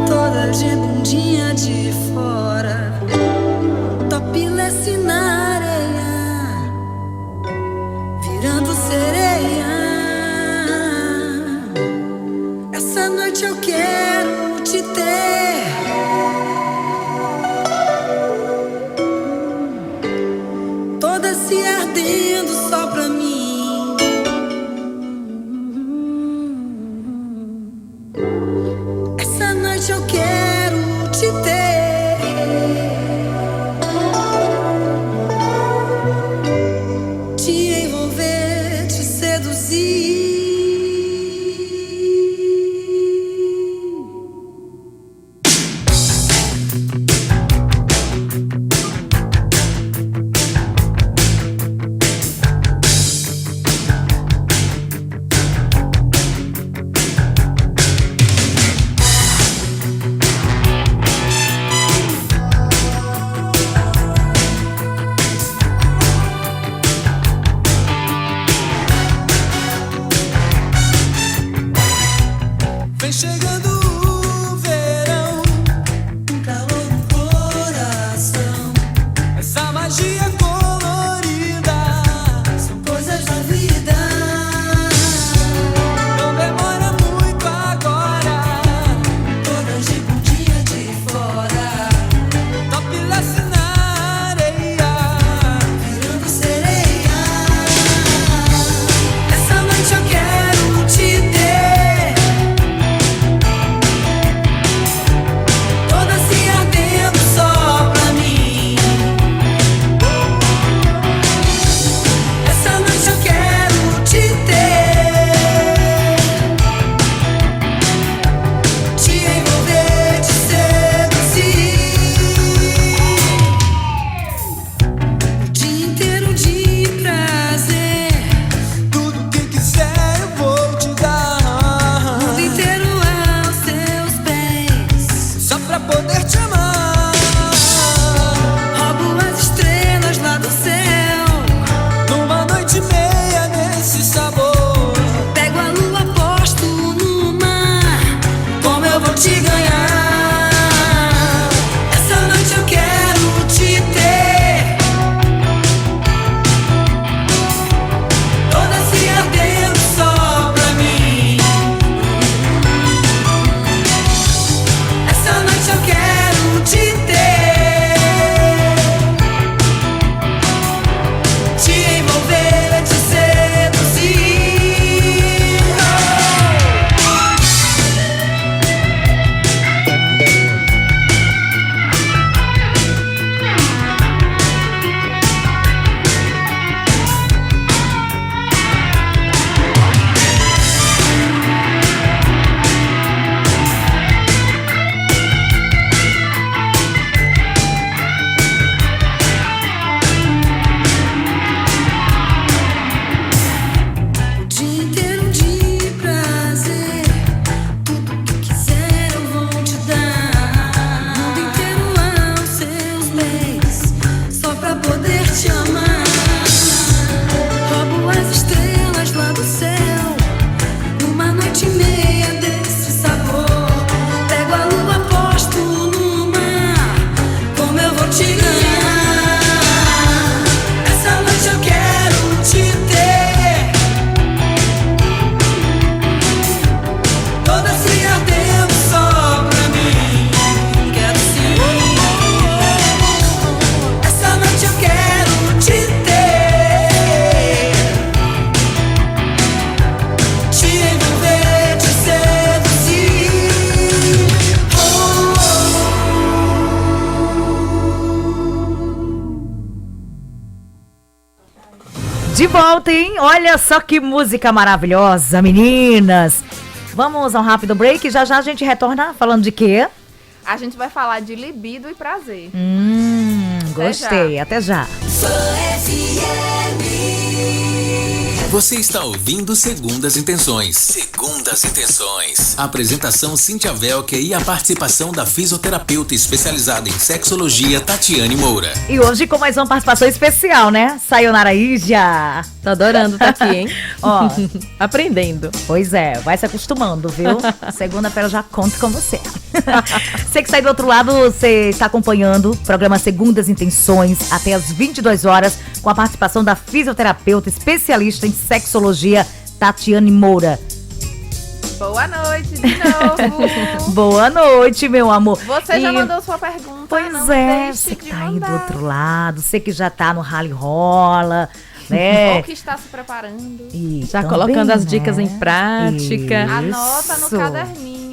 [SPEAKER 5] toda de bundinha de fora, topless na areia, virando sereia. Essa noite eu quero te ter, toda se ardendo só pra mim. Essa noite eu quero te ter, te envolver,
[SPEAKER 2] De volta, hein? Olha só que música maravilhosa, meninas. Vamos a um rápido break, já já a gente retorna falando de quê?
[SPEAKER 3] A gente vai falar de libido e prazer.
[SPEAKER 2] Gostei, até já.
[SPEAKER 1] Você está ouvindo Segundas Intenções. Segundas Intenções. A apresentação Cíntia Velker e a participação da fisioterapeuta especializada em sexologia Tatiane Moura.
[SPEAKER 2] E hoje com mais uma participação especial, né? Sayonara Ija.
[SPEAKER 4] Tô adorando estar aqui, hein?
[SPEAKER 2] Ó,
[SPEAKER 4] aprendendo.
[SPEAKER 2] Pois é, vai se acostumando, viu? Segunda-feira eu já conto com você. Você que sai do outro lado, você está acompanhando o programa Segundas Intenções até as 22 horas com a participação da fisioterapeuta especialista em sexologia Tatiane Moura.
[SPEAKER 3] Boa noite de novo.
[SPEAKER 2] Boa noite, meu amor.
[SPEAKER 3] Você já mandou sua pergunta?
[SPEAKER 2] Pois
[SPEAKER 3] não
[SPEAKER 2] é,
[SPEAKER 3] deixe
[SPEAKER 2] você que
[SPEAKER 3] de
[SPEAKER 2] tá aí do
[SPEAKER 3] mandar.
[SPEAKER 2] outro lado, você que já tá no rally rola, né?
[SPEAKER 3] Ou que está se preparando.
[SPEAKER 2] E
[SPEAKER 4] Já
[SPEAKER 2] também,
[SPEAKER 4] colocando as
[SPEAKER 2] né?
[SPEAKER 4] dicas em prática.
[SPEAKER 3] Anota no
[SPEAKER 2] Isso.
[SPEAKER 3] caderninho.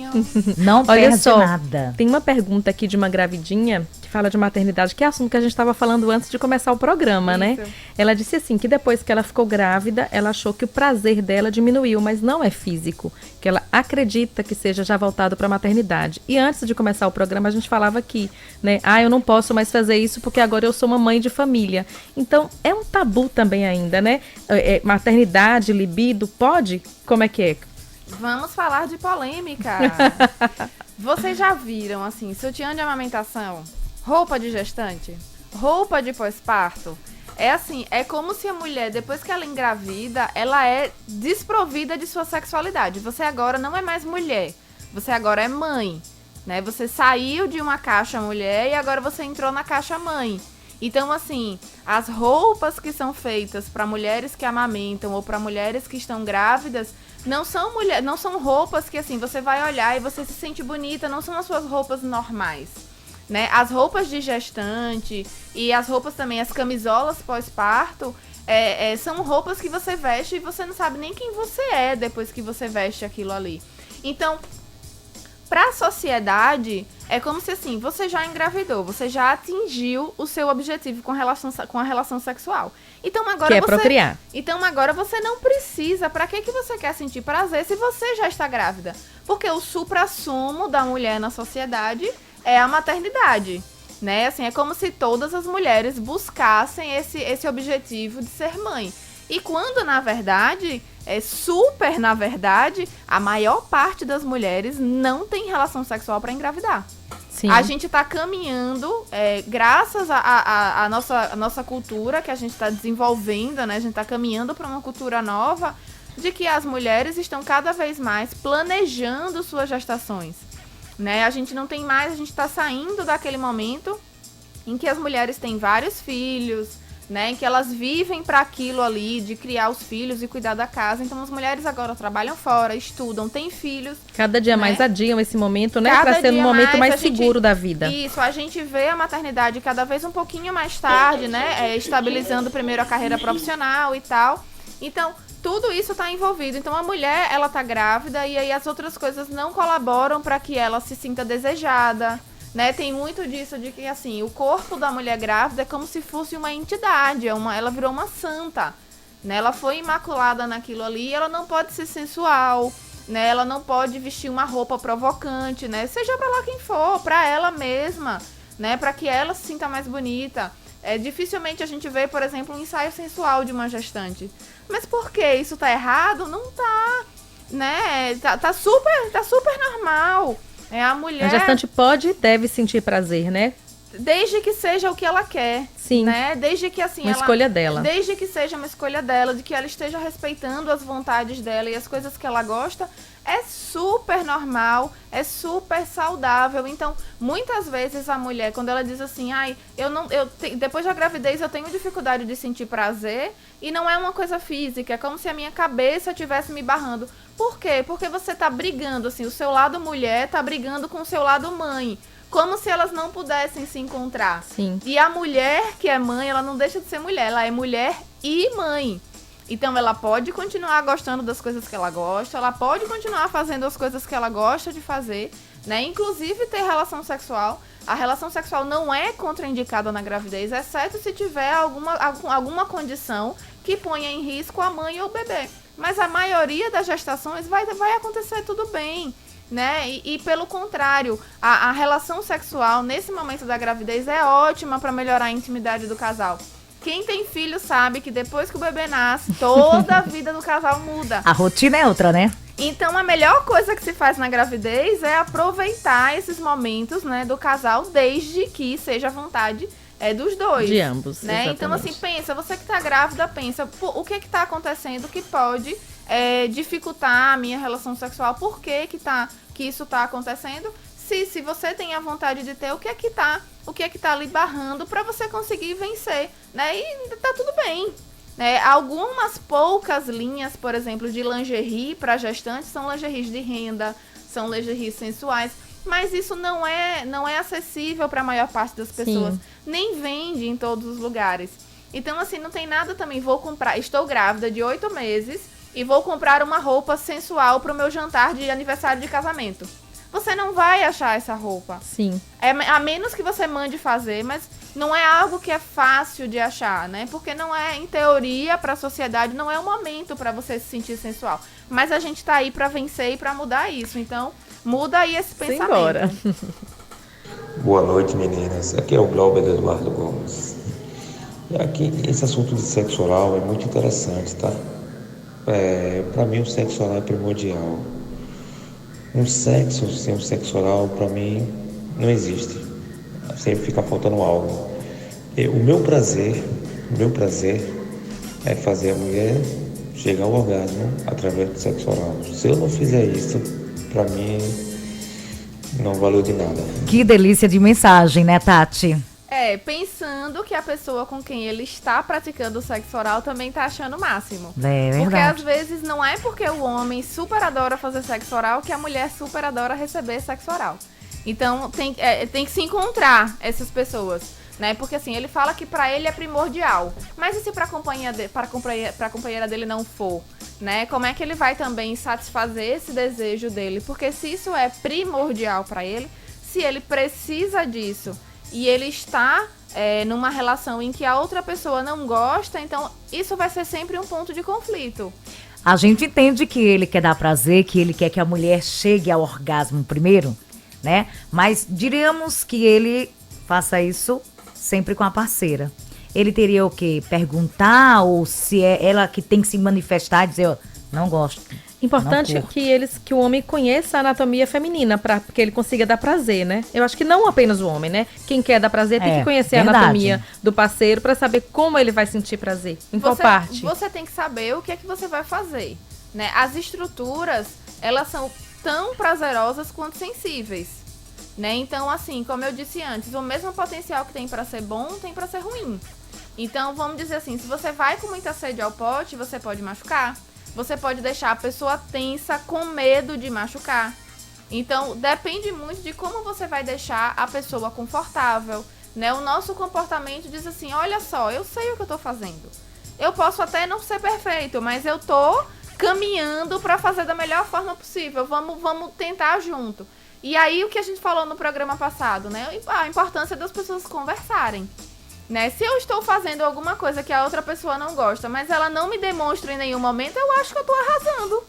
[SPEAKER 2] Não
[SPEAKER 4] Olha
[SPEAKER 2] perde
[SPEAKER 4] só,
[SPEAKER 2] nada.
[SPEAKER 4] tem uma pergunta aqui de uma gravidinha que fala de maternidade, que é assunto que a gente estava falando antes de começar o programa, né?
[SPEAKER 3] Isso.
[SPEAKER 4] Ela disse assim, que depois que ela ficou grávida, ela achou que o prazer dela diminuiu, mas não é físico, que ela acredita que seja já voltado para a maternidade. E antes de começar o programa, a gente falava aqui, né? Eu não posso mais fazer isso porque agora eu sou uma mãe de família. Então, é um tabu também ainda, né? Maternidade, libido, pode? Como é que é?
[SPEAKER 3] Vamos falar de polêmica. Vocês já viram, assim, sutiã de amamentação, roupa de gestante, roupa de pós-parto? É assim, é como se a mulher, depois que ela engravida, ela é desprovida de sua sexualidade. Você agora não é mais mulher, você agora é mãe, né? Você saiu de uma caixa mulher e agora você entrou na caixa mãe. Então, assim, as roupas que são feitas para mulheres que amamentam ou para mulheres que estão grávidas não são roupas que, assim, você vai olhar e você se sente bonita, não são as suas roupas normais, né? As roupas de gestante e as roupas também, as camisolas pós-parto, são roupas que você veste e você não sabe nem quem você é depois que você veste aquilo ali. Então, para a sociedade, é como se, assim, você já engravidou, você já atingiu o seu objetivo com a relação sexual. Então agora
[SPEAKER 4] Que é procriar.
[SPEAKER 3] Então agora você não precisa. Para que você quer sentir prazer se você já está grávida? Porque o suprassumo da mulher na sociedade é a maternidade, né? Assim, é como se todas as mulheres buscassem esse objetivo de ser mãe. E quando, na verdade, na verdade, a maior parte das mulheres não tem relação sexual para engravidar.
[SPEAKER 4] Sim.
[SPEAKER 3] A gente está caminhando, graças à nossa cultura que a gente está desenvolvendo, né? A gente está caminhando para uma cultura nova de que as mulheres estão cada vez mais planejando suas gestações, né? A gente não tem mais, a gente está saindo daquele momento em que as mulheres têm vários filhos, né, em que elas vivem para aquilo ali, de criar os filhos e cuidar da casa. Então as mulheres agora trabalham fora, estudam, têm filhos.
[SPEAKER 4] Cada dia
[SPEAKER 3] né?
[SPEAKER 4] mais adiam esse momento, né?
[SPEAKER 3] Cada
[SPEAKER 4] Para ser um
[SPEAKER 3] dia
[SPEAKER 4] momento mais
[SPEAKER 3] a gente-
[SPEAKER 4] seguro da vida.
[SPEAKER 3] Isso, a gente vê a maternidade cada vez um pouquinho mais tarde, né? Estabilizando primeiro a carreira profissional e tal. Então, tudo isso está envolvido. Então a mulher, ela tá grávida e aí as outras coisas não colaboram para que ela se sinta desejada. Né, tem muito disso de que, assim, o corpo da mulher grávida é como se fosse uma entidade, ela virou uma santa, né, ela foi imaculada naquilo ali, ela não pode ser sensual, né, ela não pode vestir uma roupa provocante, né, seja pra lá quem for, pra ela mesma, né, pra que ela se sinta mais bonita. Dificilmente a gente vê, por exemplo, um ensaio sensual de uma gestante. Mas por que? Isso tá errado? Não tá, né, tá super normal. A mulher...
[SPEAKER 4] A gestante pode e deve sentir prazer, né?
[SPEAKER 3] Desde que seja o que ela quer.
[SPEAKER 4] Sim.
[SPEAKER 3] Né? Desde que, assim,
[SPEAKER 4] Uma escolha dela.
[SPEAKER 3] Desde que seja uma escolha dela, de que ela esteja respeitando as vontades dela e as coisas que ela gosta, é super normal, é super saudável. Então, muitas vezes a mulher, quando ela diz assim, depois da gravidez eu tenho dificuldade de sentir prazer, e não é uma coisa física, é como se a minha cabeça estivesse me barrando. Por quê? Porque você tá brigando, assim, o seu lado mulher tá brigando com o seu lado mãe. Como se elas não pudessem se encontrar.
[SPEAKER 4] Sim.
[SPEAKER 3] E a mulher que é mãe, ela não deixa de ser mulher, ela é mulher e mãe. Então ela pode continuar gostando das coisas que ela gosta, ela pode continuar fazendo as coisas que ela gosta de fazer, né? Inclusive ter relação sexual. A relação sexual não é contraindicada na gravidez, exceto se tiver alguma condição que ponha em risco a mãe ou o bebê. Mas a maioria das gestações vai acontecer tudo bem, né? E pelo contrário, a relação sexual nesse momento da gravidez é ótima para melhorar a intimidade do casal. Quem tem filho sabe que depois que o bebê nasce, toda a vida do casal muda.
[SPEAKER 2] A rotina é outra, né?
[SPEAKER 3] Então, a melhor coisa que se faz na gravidez é aproveitar esses momentos, né, do casal, desde que seja a vontade dos dois.
[SPEAKER 4] De ambos,
[SPEAKER 3] né? Então, assim, pensa, você que tá grávida, pensa, o que que tá acontecendo que pode dificultar a minha relação sexual? Por que isso tá acontecendo? Se você tem a vontade de ter, o que é que tá lhe barrando para você conseguir vencer, né? E tá tudo bem. Algumas poucas linhas, por exemplo, de lingerie para gestantes são lingeries de renda, são lingeries sensuais, mas isso não é acessível para a maior parte das pessoas. Sim. Nem vende em todos os lugares. Então, assim, não tem nada também. Estou grávida de 8 meses e vou comprar uma roupa sensual para o meu jantar de aniversário de casamento. Você não vai achar essa roupa.
[SPEAKER 4] Sim.
[SPEAKER 3] A menos que você mande fazer, mas não é algo que é fácil de achar, né? Porque não é, em teoria, para a sociedade, não é o momento para você se sentir sensual. Mas a gente tá aí para vencer e para mudar isso. Então, muda aí esse pensamento.
[SPEAKER 4] Simbora.
[SPEAKER 8] Boa noite, meninas. Aqui é o Glauber Eduardo Gomes. E aqui, esse assunto de sexo oral é muito interessante, tá? Para mim, o sexo oral é primordial. Um sexo sem um sexo oral, para mim, não existe. Sempre fica faltando algo. O meu prazer é fazer a mulher chegar ao orgasmo através do sexo oral. Se eu não fizer isso, para mim, não valeu de nada.
[SPEAKER 2] Que delícia de mensagem, né, Tati?
[SPEAKER 3] Pensando que a pessoa com quem ele está praticando o sexo oral também tá achando o máximo.
[SPEAKER 2] Verdade.
[SPEAKER 3] Porque às vezes não é porque o homem super adora fazer sexo oral que a mulher super adora receber sexo oral. Então tem que se encontrar essas pessoas, né? Porque assim, ele fala que pra ele é primordial. Mas e se pra companheira dele não for? Né? Como é que ele vai também satisfazer esse desejo dele? Porque se isso é primordial pra ele, se ele precisa disso e ele está numa relação em que a outra pessoa não gosta, então isso vai ser sempre um ponto de conflito.
[SPEAKER 2] A gente entende que ele quer dar prazer, que ele quer que a mulher chegue ao orgasmo primeiro, né? Mas diríamos que ele faça isso sempre com a parceira. Ele teria o quê? Perguntar, ou se é ela que tem que se manifestar e dizer, não gosto.
[SPEAKER 4] Importante que o homem conheça a anatomia feminina para que ele consiga dar prazer, né? Eu acho que não apenas o homem, né? Quem quer dar prazer tem que conhecer a anatomia do parceiro para saber como ele vai sentir prazer, em qual parte.
[SPEAKER 3] Você tem que saber o que é que você vai fazer, né? As estruturas, elas são tão prazerosas quanto sensíveis, né? Então, assim, como eu disse antes, o mesmo potencial que tem para ser bom, tem para ser ruim. Então, vamos dizer assim, se você vai com muita sede ao pote, você pode machucar. Você pode deixar a pessoa tensa com medo de machucar. Então, depende muito de como você vai deixar a pessoa confortável, né? O nosso comportamento diz assim, olha só, eu sei o que eu tô fazendo. Eu posso até não ser perfeito, mas eu tô caminhando para fazer da melhor forma possível. Vamos tentar junto. E aí, o que a gente falou no programa passado, né? A importância das pessoas conversarem. Né? Se eu estou fazendo alguma coisa que a outra pessoa não gosta, mas ela não me demonstra em nenhum momento, eu acho que eu tô arrasando.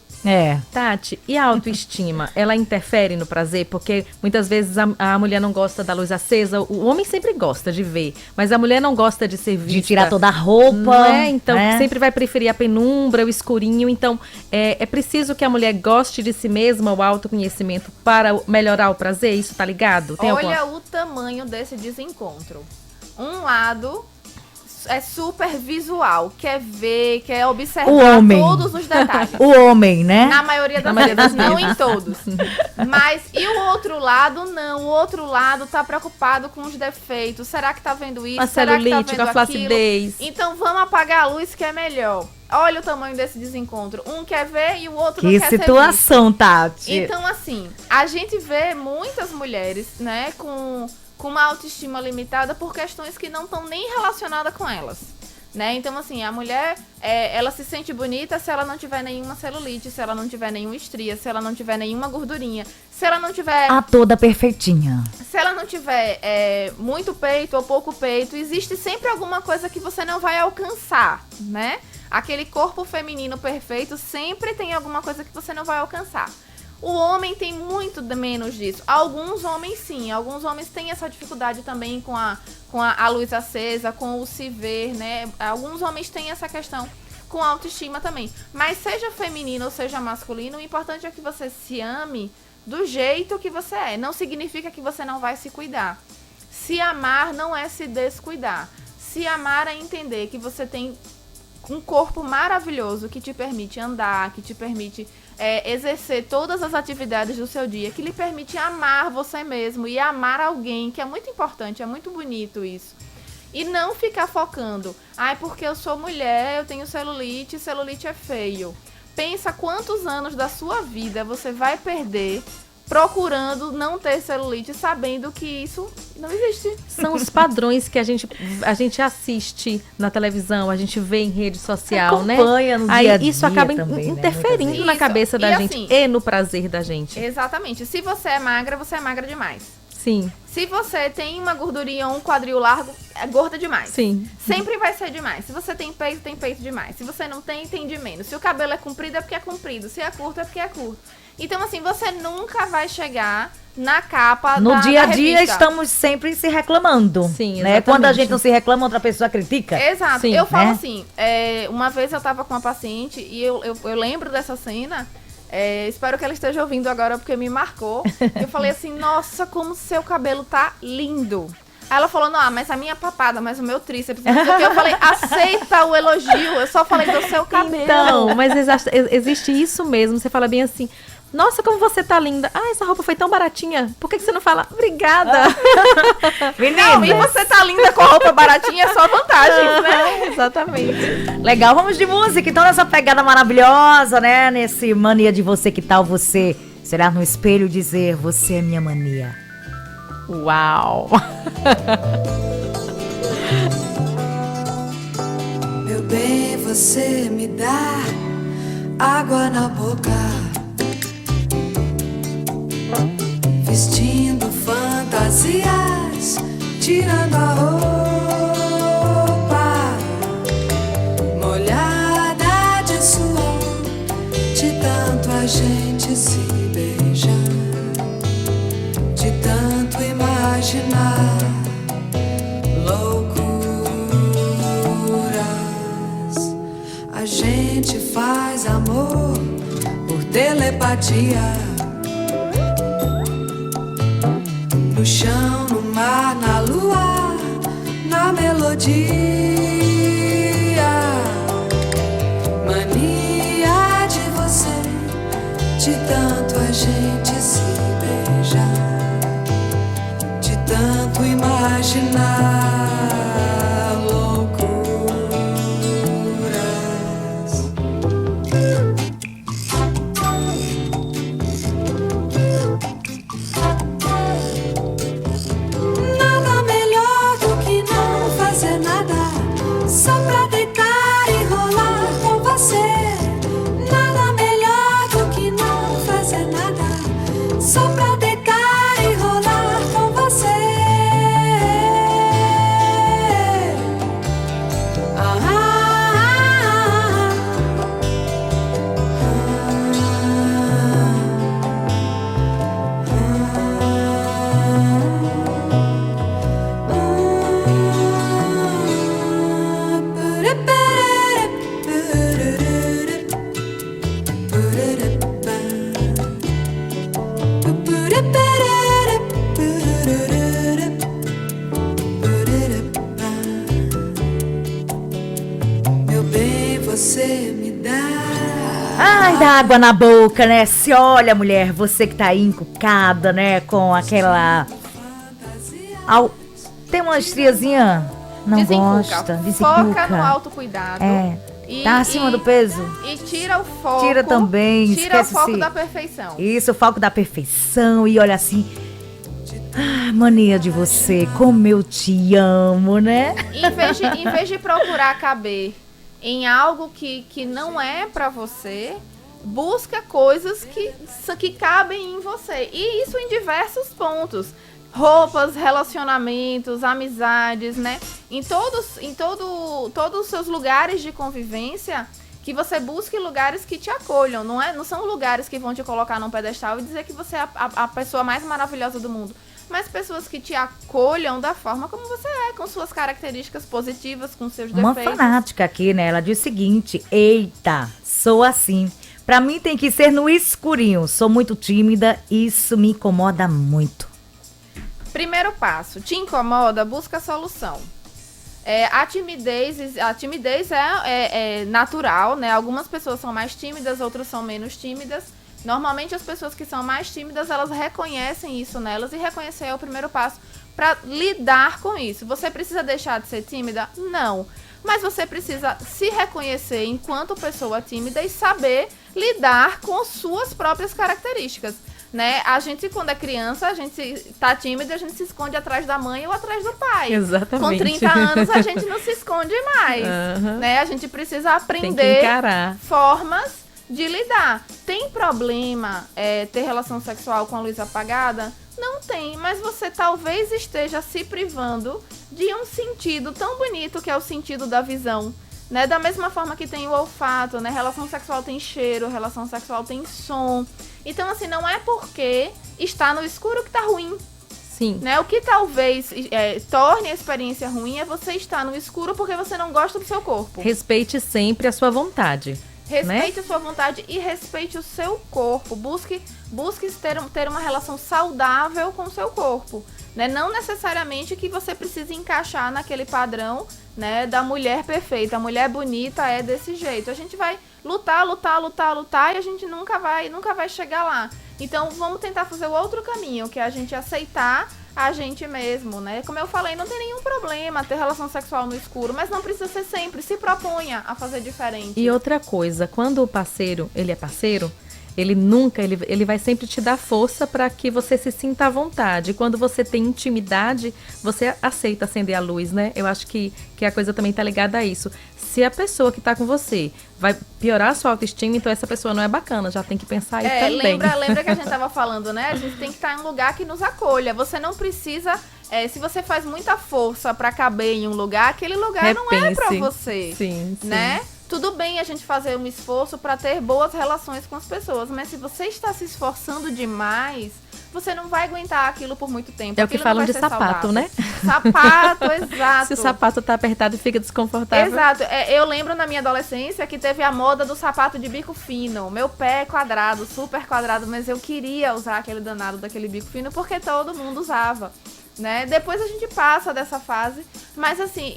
[SPEAKER 4] Tati, e a autoestima, ela interfere no prazer? Porque muitas vezes a mulher não gosta da luz acesa, o homem sempre gosta de ver, mas a mulher não gosta de ser vista.
[SPEAKER 2] De tirar toda a roupa.
[SPEAKER 4] Então, sempre vai preferir a penumbra, o escurinho. Então, é preciso que a mulher goste de si mesma, o autoconhecimento, para melhorar o prazer? Isso tá ligado?
[SPEAKER 3] Olha o tamanho desse desencontro. Um lado é super visual, quer ver, quer observar todos os detalhes.
[SPEAKER 2] O homem, né?
[SPEAKER 3] Na maioria das vezes, não em todos. Mas, e o outro lado, não. O outro lado tá preocupado com os defeitos. Será que tá vendo isso?
[SPEAKER 4] A celulite, a flacidez.
[SPEAKER 3] Então vamos apagar a luz que é melhor. Olha o tamanho desse desencontro. Um quer ver e o outro não quer ser visto.
[SPEAKER 2] Que situação, Tati.
[SPEAKER 3] Então, assim, a gente vê muitas mulheres, né, com uma autoestima limitada por questões que não estão nem relacionadas com elas. né? Então, assim, a mulher, ela se sente bonita se ela não tiver nenhuma celulite, se ela não tiver nenhuma estria, se ela não tiver nenhuma gordurinha, se ela não tiver...
[SPEAKER 2] A toda perfeitinha.
[SPEAKER 3] Se ela não tiver muito peito ou pouco peito, existe sempre alguma coisa que você não vai alcançar, né? Aquele corpo feminino perfeito sempre tem alguma coisa que você não vai alcançar. O homem tem muito menos disso. Alguns homens sim, alguns homens têm essa dificuldade também com a luz acesa, com o se ver, né? Alguns homens têm essa questão com a autoestima também. Mas seja feminino ou seja masculino, o importante é que você se ame do jeito que você é. Não significa que você não vai se cuidar. Se amar não é se descuidar. Se amar é entender que você tem um corpo maravilhoso que te permite andar, que te permite exercer todas as atividades do seu dia, que lhe permite amar você mesmo e amar alguém, que é muito importante, é muito bonito isso. E não ficar focando, porque eu sou mulher, eu tenho celulite, celulite é feio. Pensa quantos anos da sua vida você vai perder procurando não ter celulite, sabendo que isso não existe.
[SPEAKER 4] São os padrões que a gente assiste na televisão, a gente vê em rede social, né?
[SPEAKER 2] Acompanha no dia a dia
[SPEAKER 4] isso acaba
[SPEAKER 2] também,
[SPEAKER 4] interferindo
[SPEAKER 2] né?
[SPEAKER 4] na cabeça da gente
[SPEAKER 3] assim,
[SPEAKER 4] e no prazer da gente.
[SPEAKER 3] Exatamente. Se você é magra demais.
[SPEAKER 4] Sim.
[SPEAKER 3] Se você tem uma gordurinha ou um quadril largo, é gorda demais.
[SPEAKER 4] Sim.
[SPEAKER 3] Sempre vai ser demais. Se você tem peito demais. Se você não tem, tem de menos. Se o cabelo é comprido, é porque é comprido. Se é curto, é porque é curto. Então, assim, você nunca vai chegar na capa
[SPEAKER 2] no
[SPEAKER 3] da
[SPEAKER 2] dia a dia
[SPEAKER 3] revista.
[SPEAKER 2] Estamos sempre se reclamando.
[SPEAKER 4] Sim,
[SPEAKER 2] né? Quando a gente não se reclama, outra pessoa critica.
[SPEAKER 3] Exato.
[SPEAKER 4] Sim,
[SPEAKER 3] eu falo
[SPEAKER 2] né?
[SPEAKER 3] assim, uma vez eu tava com uma paciente e eu lembro dessa cena. Espero que ela esteja ouvindo agora porque me marcou. Eu falei assim, nossa, como seu cabelo tá lindo. Aí ela falou, não, mas a minha papada, mas o meu tríceps. Eu falei, aceita o elogio, eu só falei do seu cabelo.
[SPEAKER 4] Então, mas existe isso mesmo. Você fala bem assim, nossa, como você tá linda. Essa roupa foi tão baratinha. Por que você não fala, obrigada?
[SPEAKER 3] Não, e você tá linda com a roupa baratinha, é só vantagem, né?
[SPEAKER 4] Exatamente.
[SPEAKER 2] Legal, vamos de música. Então, nessa pegada maravilhosa, né? Nesse mania de você, que tal você se olhar no espelho e dizer, você é minha mania.
[SPEAKER 4] Uau!
[SPEAKER 5] Meu bem, você me dá água na boca, vestindo fantasias, tirando a roupa, molhada de suor, de tanto a gente se beijar, de tanto imaginar loucuras. A gente faz amor por telepatia, no chão, no mar, na lua, na melodia. Mania de você, de tanto a gente se beijar, de tanto imaginar loucuras. Nada melhor do que não fazer nada, só pra deitar e rolar com você. Nada melhor do que não fazer nada, só pra deitar e rolar com você. Meu bem, você me dá.
[SPEAKER 2] Ai, dá água na boca, né? Se olha, mulher, você que tá aí encucada, né? Com aquela... Tem uma estriazinha? Não gosta.
[SPEAKER 3] Foca no autocuidado.
[SPEAKER 2] Tá acima do peso?
[SPEAKER 3] E tira o foco.
[SPEAKER 2] Tira também.
[SPEAKER 3] Tira o
[SPEAKER 2] esquece
[SPEAKER 3] foco da perfeição.
[SPEAKER 2] Isso, o foco da perfeição. E olha assim, Mania de você, como eu te amo, né?
[SPEAKER 3] Em vez de procurar caber em algo que não é pra você, busca coisas que cabem em você. E isso em diversos pontos. Roupas, relacionamentos, amizades, né? Em todos os seus lugares de convivência, que você busque lugares que te acolham. Não são lugares que vão te colocar num pedestal e dizer que você é a pessoa mais maravilhosa do mundo. Mas pessoas que te acolham da forma como você é, com suas características positivas, com seus
[SPEAKER 2] Uma
[SPEAKER 3] defeitos.
[SPEAKER 2] fanática aqui, né? Ela diz o seguinte: eita, sou assim. Pra mim tem que ser no escurinho. Sou muito tímida, isso me incomoda muito.
[SPEAKER 3] Primeiro passo, te incomoda, busca a solução. A timidez é natural, né? Algumas pessoas são mais tímidas, outras são menos tímidas. Normalmente as pessoas que são mais tímidas, elas reconhecem isso nelas, e reconhecer é o primeiro passo para lidar com isso. Você precisa deixar de ser tímida? Não. Mas você precisa se reconhecer enquanto pessoa tímida e saber lidar com suas próprias características, né? A gente, quando é criança, a gente tá tímida, a gente se esconde atrás da mãe ou atrás do pai.
[SPEAKER 4] Exatamente.
[SPEAKER 3] Com 30 anos, a gente não se esconde mais, né? A gente precisa aprender formas de lidar. Tem problema ter relação sexual com a luz apagada? Não tem, mas você talvez esteja se privando de um sentido tão bonito que é o sentido da visão, né? Da mesma forma que tem o olfato, né? Relação sexual tem cheiro, relação sexual tem som. Então, assim, não é porque está no escuro que tá ruim.
[SPEAKER 4] Sim.
[SPEAKER 3] Né? O que talvez torne a experiência ruim é você estar no escuro porque você não gosta do seu corpo.
[SPEAKER 4] Respeite sempre a sua vontade.
[SPEAKER 3] Respeite a sua vontade e respeite o seu corpo. Busque ter uma relação saudável com o seu corpo, né? Não necessariamente que você precise encaixar naquele padrão, né, da mulher perfeita. A mulher bonita é desse jeito. A gente vai lutar e a gente nunca vai chegar lá. Então vamos tentar fazer o outro caminho, que é a gente aceitar a gente mesmo, né? Como eu falei, não tem nenhum problema ter relação sexual no escuro, mas não precisa ser sempre. Se proponha a fazer diferente.
[SPEAKER 4] E outra coisa, quando o parceiro, ele é parceiro, ele vai sempre te dar força para que você se sinta à vontade. E quando você tem intimidade, você aceita acender a luz, né? Eu acho que a coisa também tá ligada a isso. Se a pessoa que tá com você vai piorar a sua autoestima, então essa pessoa não é bacana, já tem que pensar aí também.
[SPEAKER 3] Lembra que a gente tava falando, né? A gente tem que estar em um lugar que nos acolha. Você não precisa, se você faz muita força para caber em um lugar, aquele lugar não é para você.
[SPEAKER 4] Sim,
[SPEAKER 3] né? Tudo bem a gente fazer um esforço para ter boas relações com as pessoas, mas se você está se esforçando demais, você não vai aguentar aquilo por muito tempo.
[SPEAKER 4] É o que falam de sapato, né?
[SPEAKER 3] Sapato, exato.
[SPEAKER 4] Se o sapato tá apertado e fica desconfortável.
[SPEAKER 3] Exato. Eu lembro na minha adolescência que teve a moda do sapato de bico fino. Meu pé é quadrado, super quadrado, mas eu queria usar aquele danado daquele bico fino porque todo mundo usava, né? Depois a gente passa dessa fase, mas assim,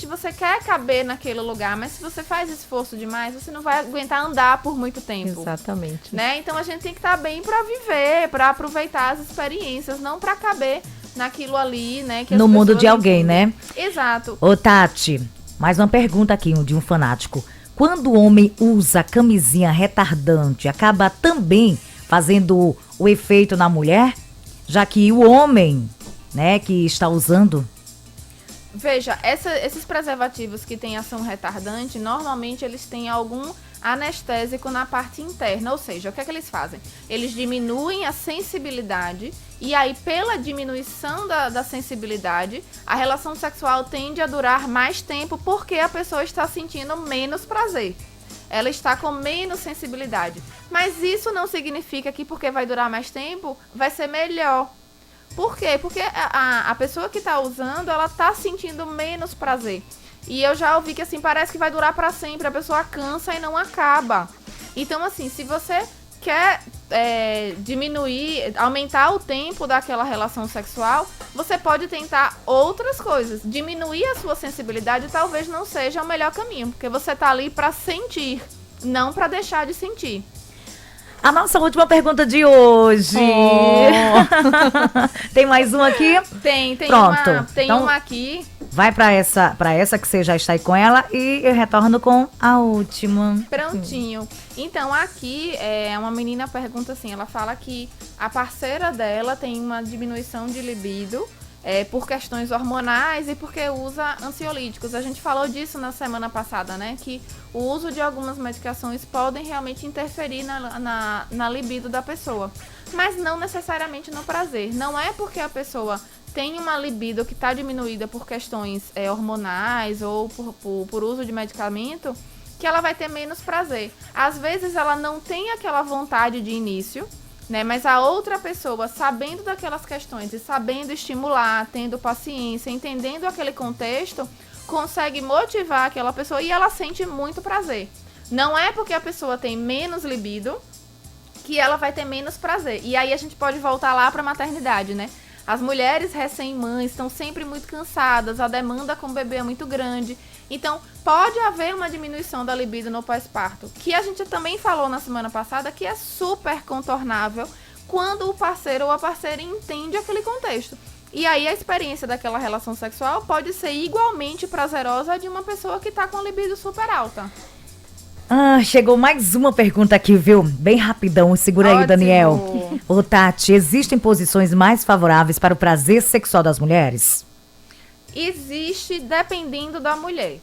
[SPEAKER 3] você quer caber naquele lugar, mas se você faz esforço demais, você não vai aguentar andar por muito tempo.
[SPEAKER 4] Exatamente.
[SPEAKER 3] Né? Então a gente tem que estar bem pra viver, pra aproveitar as experiências, não pra caber naquilo ali, né? Que
[SPEAKER 2] no mundo de alguém, né?
[SPEAKER 3] Exato.
[SPEAKER 2] Ô, Tati, mais uma pergunta aqui de um fanático. Quando o homem usa camisinha retardante, acaba também fazendo o efeito na mulher? Já que o homem, né, que está usando?
[SPEAKER 3] Veja, esses preservativos que têm ação retardante, normalmente eles têm algum anestésico na parte interna, ou seja, o que é que eles fazem? Eles diminuem a sensibilidade e aí pela diminuição da sensibilidade, a relação sexual tende a durar mais tempo porque a pessoa está sentindo menos prazer. Ela está com menos sensibilidade. Mas isso não significa que porque vai durar mais tempo, vai ser melhor. Por quê? Porque a pessoa que está usando, ela está sentindo menos prazer. E eu já ouvi que assim, parece que vai durar para sempre, a pessoa cansa e não acaba. Então assim, se você quer diminuir, aumentar o tempo daquela relação sexual, você pode tentar outras coisas. Diminuir a sua sensibilidade talvez não seja o melhor caminho, porque você tá ali para sentir, não para deixar de sentir.
[SPEAKER 2] A nossa última pergunta de hoje.
[SPEAKER 3] Oh.
[SPEAKER 2] Tem mais um aqui?
[SPEAKER 3] Tem
[SPEAKER 2] Pronto.
[SPEAKER 3] Tem
[SPEAKER 2] então,
[SPEAKER 3] uma aqui.
[SPEAKER 2] Vai pra essa que você já está aí com ela e eu retorno com a última.
[SPEAKER 3] Prontinho. Então, aqui, uma menina pergunta assim, ela fala que a parceira dela tem uma diminuição de libido por questões hormonais e porque usa ansiolíticos. A gente falou disso na semana passada, né? Que o uso de algumas medicações podem realmente interferir na libido da pessoa. Mas não necessariamente no prazer. Não é porque a pessoa tem uma libido que está diminuída por questões hormonais ou por uso de medicamento que ela vai ter menos prazer. Às vezes ela não tem aquela vontade de início, né? Mas a outra pessoa, sabendo daquelas questões e sabendo estimular, tendo paciência, entendendo aquele contexto, consegue motivar aquela pessoa e ela sente muito prazer. Não é porque a pessoa tem menos libido que ela vai ter menos prazer. E aí a gente pode voltar lá para a maternidade, né? As mulheres recém-mães estão sempre muito cansadas, a demanda com o bebê é muito grande. Então, pode haver uma diminuição da libido no pós-parto, que a gente também falou na semana passada, que é super contornável quando o parceiro ou a parceira entende aquele contexto. E aí a experiência daquela relação sexual pode ser igualmente prazerosa de uma pessoa que está com a libido super alta.
[SPEAKER 2] Chegou mais uma pergunta aqui, viu? Bem rapidão, segura aí, Daniel. Ô, Tati, existem posições mais favoráveis para o prazer sexual das mulheres?
[SPEAKER 3] Existe dependendo da mulher.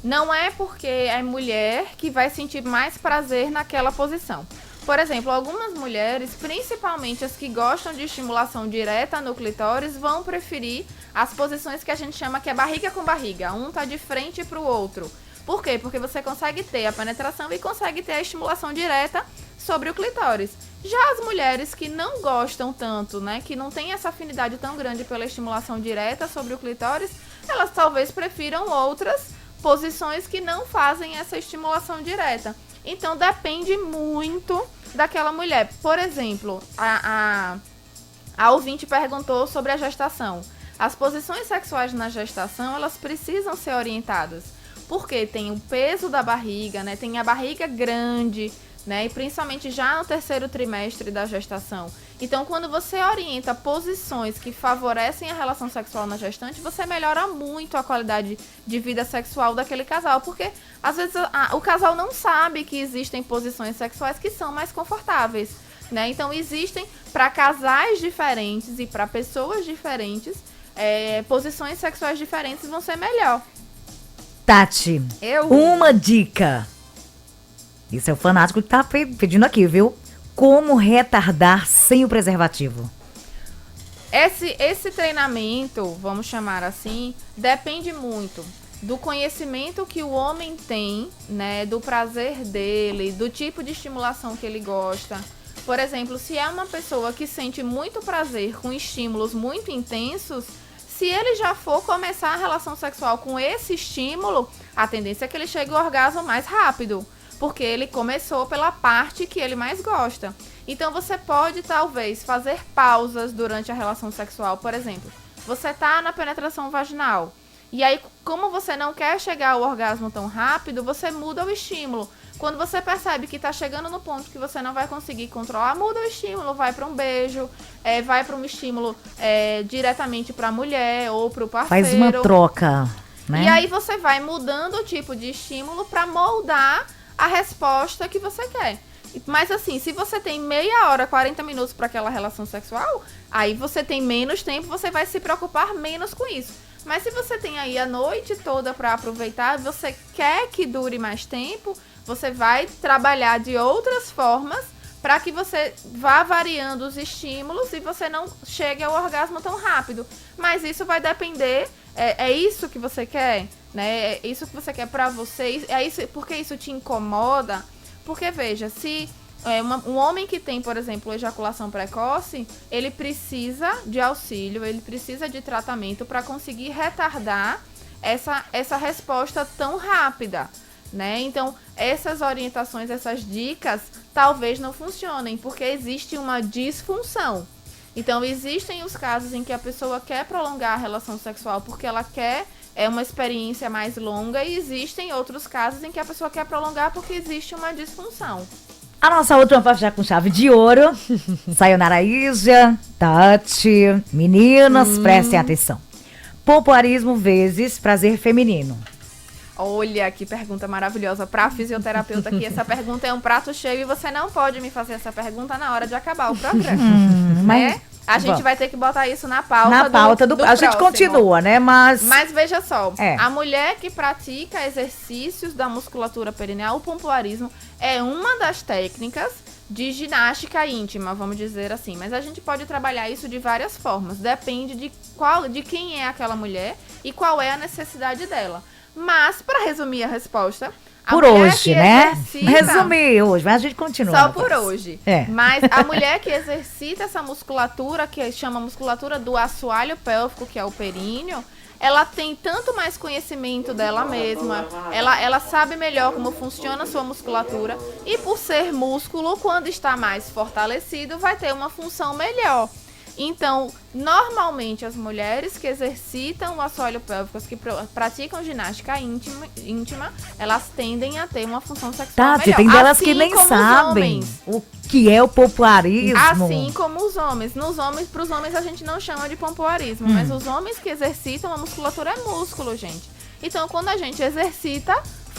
[SPEAKER 3] Não é porque é mulher que vai sentir mais prazer naquela posição. Por exemplo, algumas mulheres, principalmente as que gostam de estimulação direta no clitóris, vão preferir as posições que a gente chama que é barriga com barriga. Um tá de frente pro outro. Por quê? Porque você consegue ter a penetração e consegue ter a estimulação direta sobre o clitóris. Já as mulheres que não gostam tanto, né, que não têm essa afinidade tão grande pela estimulação direta sobre o clitóris, elas talvez prefiram outras posições que não fazem essa estimulação direta. Então depende muito daquela mulher. Por exemplo, a ouvinte perguntou sobre a gestação. As posições sexuais na gestação, elas precisam ser orientadas. Porque tem o peso da barriga, né? Tem a barriga grande, né? E principalmente já no terceiro trimestre da gestação. Então, quando você orienta posições que favorecem a relação sexual na gestante, você melhora muito a qualidade de vida sexual daquele casal. Porque, às vezes, o casal não sabe que existem posições sexuais que são mais confortáveis, né? Então, existem para casais diferentes e para pessoas diferentes, posições sexuais diferentes vão ser melhor.
[SPEAKER 2] Tati, uma dica. Isso é o fanático que tá pedindo aqui, viu? Como retardar sem o preservativo?
[SPEAKER 3] Esse treinamento, vamos chamar assim, depende muito do conhecimento que o homem tem, né? Do prazer dele, do tipo de estimulação que ele gosta. Por exemplo, se é uma pessoa que sente muito prazer com estímulos muito intensos, se ele já for começar a relação sexual com esse estímulo, a tendência é que ele chegue ao orgasmo mais rápido, porque ele começou pela parte que ele mais gosta. Então você pode talvez fazer pausas durante a relação sexual. Por exemplo, você tá na penetração vaginal, e aí como você não quer chegar ao orgasmo tão rápido, você muda o estímulo. Quando você percebe que tá chegando no ponto que você não vai conseguir controlar, muda o estímulo, vai para um beijo, vai para um estímulo diretamente para a mulher ou para o parceiro.
[SPEAKER 2] Faz uma troca, né?
[SPEAKER 3] E aí você vai mudando o tipo de estímulo para moldar a resposta que você quer. Mas assim, se você tem meia hora, 40 minutos para aquela relação sexual, aí você tem menos tempo, você vai se preocupar menos com isso. Mas se você tem aí a noite toda para aproveitar, você quer que dure mais tempo, você vai trabalhar de outras formas para que você vá variando os estímulos e você não chegue ao orgasmo tão rápido. Mas isso vai depender, é isso que você quer, né? É isso que você quer para você, é isso, porque isso te incomoda. Porque veja, se um homem que tem, por exemplo, ejaculação precoce, ele precisa de auxílio, ele precisa de tratamento para conseguir retardar essa resposta tão rápida, né? Então, essas orientações, essas dicas, talvez não funcionem, porque existe uma disfunção. Então, existem os casos em que a pessoa quer prolongar a relação sexual porque ela quer uma experiência mais longa, e existem outros casos em que a pessoa quer prolongar porque existe uma disfunção.
[SPEAKER 2] A nossa última vai fechar com chave de ouro. Sayonara Ija, Tati, meninas, prestem atenção. pompoarismo vezes prazer feminino?
[SPEAKER 3] Olha, que pergunta maravilhosa para fisioterapeuta aqui. Essa pergunta é um prato cheio e você não pode me fazer essa pergunta na hora de acabar o programa.
[SPEAKER 2] Mas
[SPEAKER 3] A gente vai ter que botar isso na pauta.
[SPEAKER 2] Na pauta do a gente
[SPEAKER 3] próximo.
[SPEAKER 2] continua, né? Mas
[SPEAKER 3] veja só,
[SPEAKER 2] É.
[SPEAKER 3] a mulher que pratica exercícios da musculatura perineal, o pompoarismo, é uma das técnicas de ginástica íntima, vamos dizer assim. Mas a gente pode trabalhar isso de várias formas. Depende de quem é aquela mulher e qual é a necessidade dela. Mas, para resumir a resposta, a
[SPEAKER 2] por
[SPEAKER 3] mulher
[SPEAKER 2] hoje,
[SPEAKER 3] que
[SPEAKER 2] né?
[SPEAKER 3] exercita-
[SPEAKER 2] Resumir hoje, mas a gente continua.
[SPEAKER 3] Só
[SPEAKER 2] na
[SPEAKER 3] por
[SPEAKER 2] próxima.
[SPEAKER 3] hoje.
[SPEAKER 2] É.
[SPEAKER 3] Mas a mulher que exercita essa musculatura, que chama musculatura do assoalho pélvico, que é o períneo, ela tem tanto mais conhecimento dela mesma, ela sabe melhor como funciona a sua musculatura, e por ser músculo, quando está mais fortalecido, vai ter uma função melhor. Então, normalmente as mulheres que exercitam o assoalho pélvico, as que praticam ginástica íntima, elas tendem a ter uma função sexual
[SPEAKER 2] Tati,
[SPEAKER 3] melhor.
[SPEAKER 2] tem delas
[SPEAKER 3] Assim
[SPEAKER 2] que nem
[SPEAKER 3] como os
[SPEAKER 2] sabem
[SPEAKER 3] homens.
[SPEAKER 2] o que é o pompoarismo.
[SPEAKER 3] Assim como os homens. Para os homens a gente não chama de pompoarismo, mas os homens que exercitam a musculatura é músculo, gente. Então, quando a gente exercita,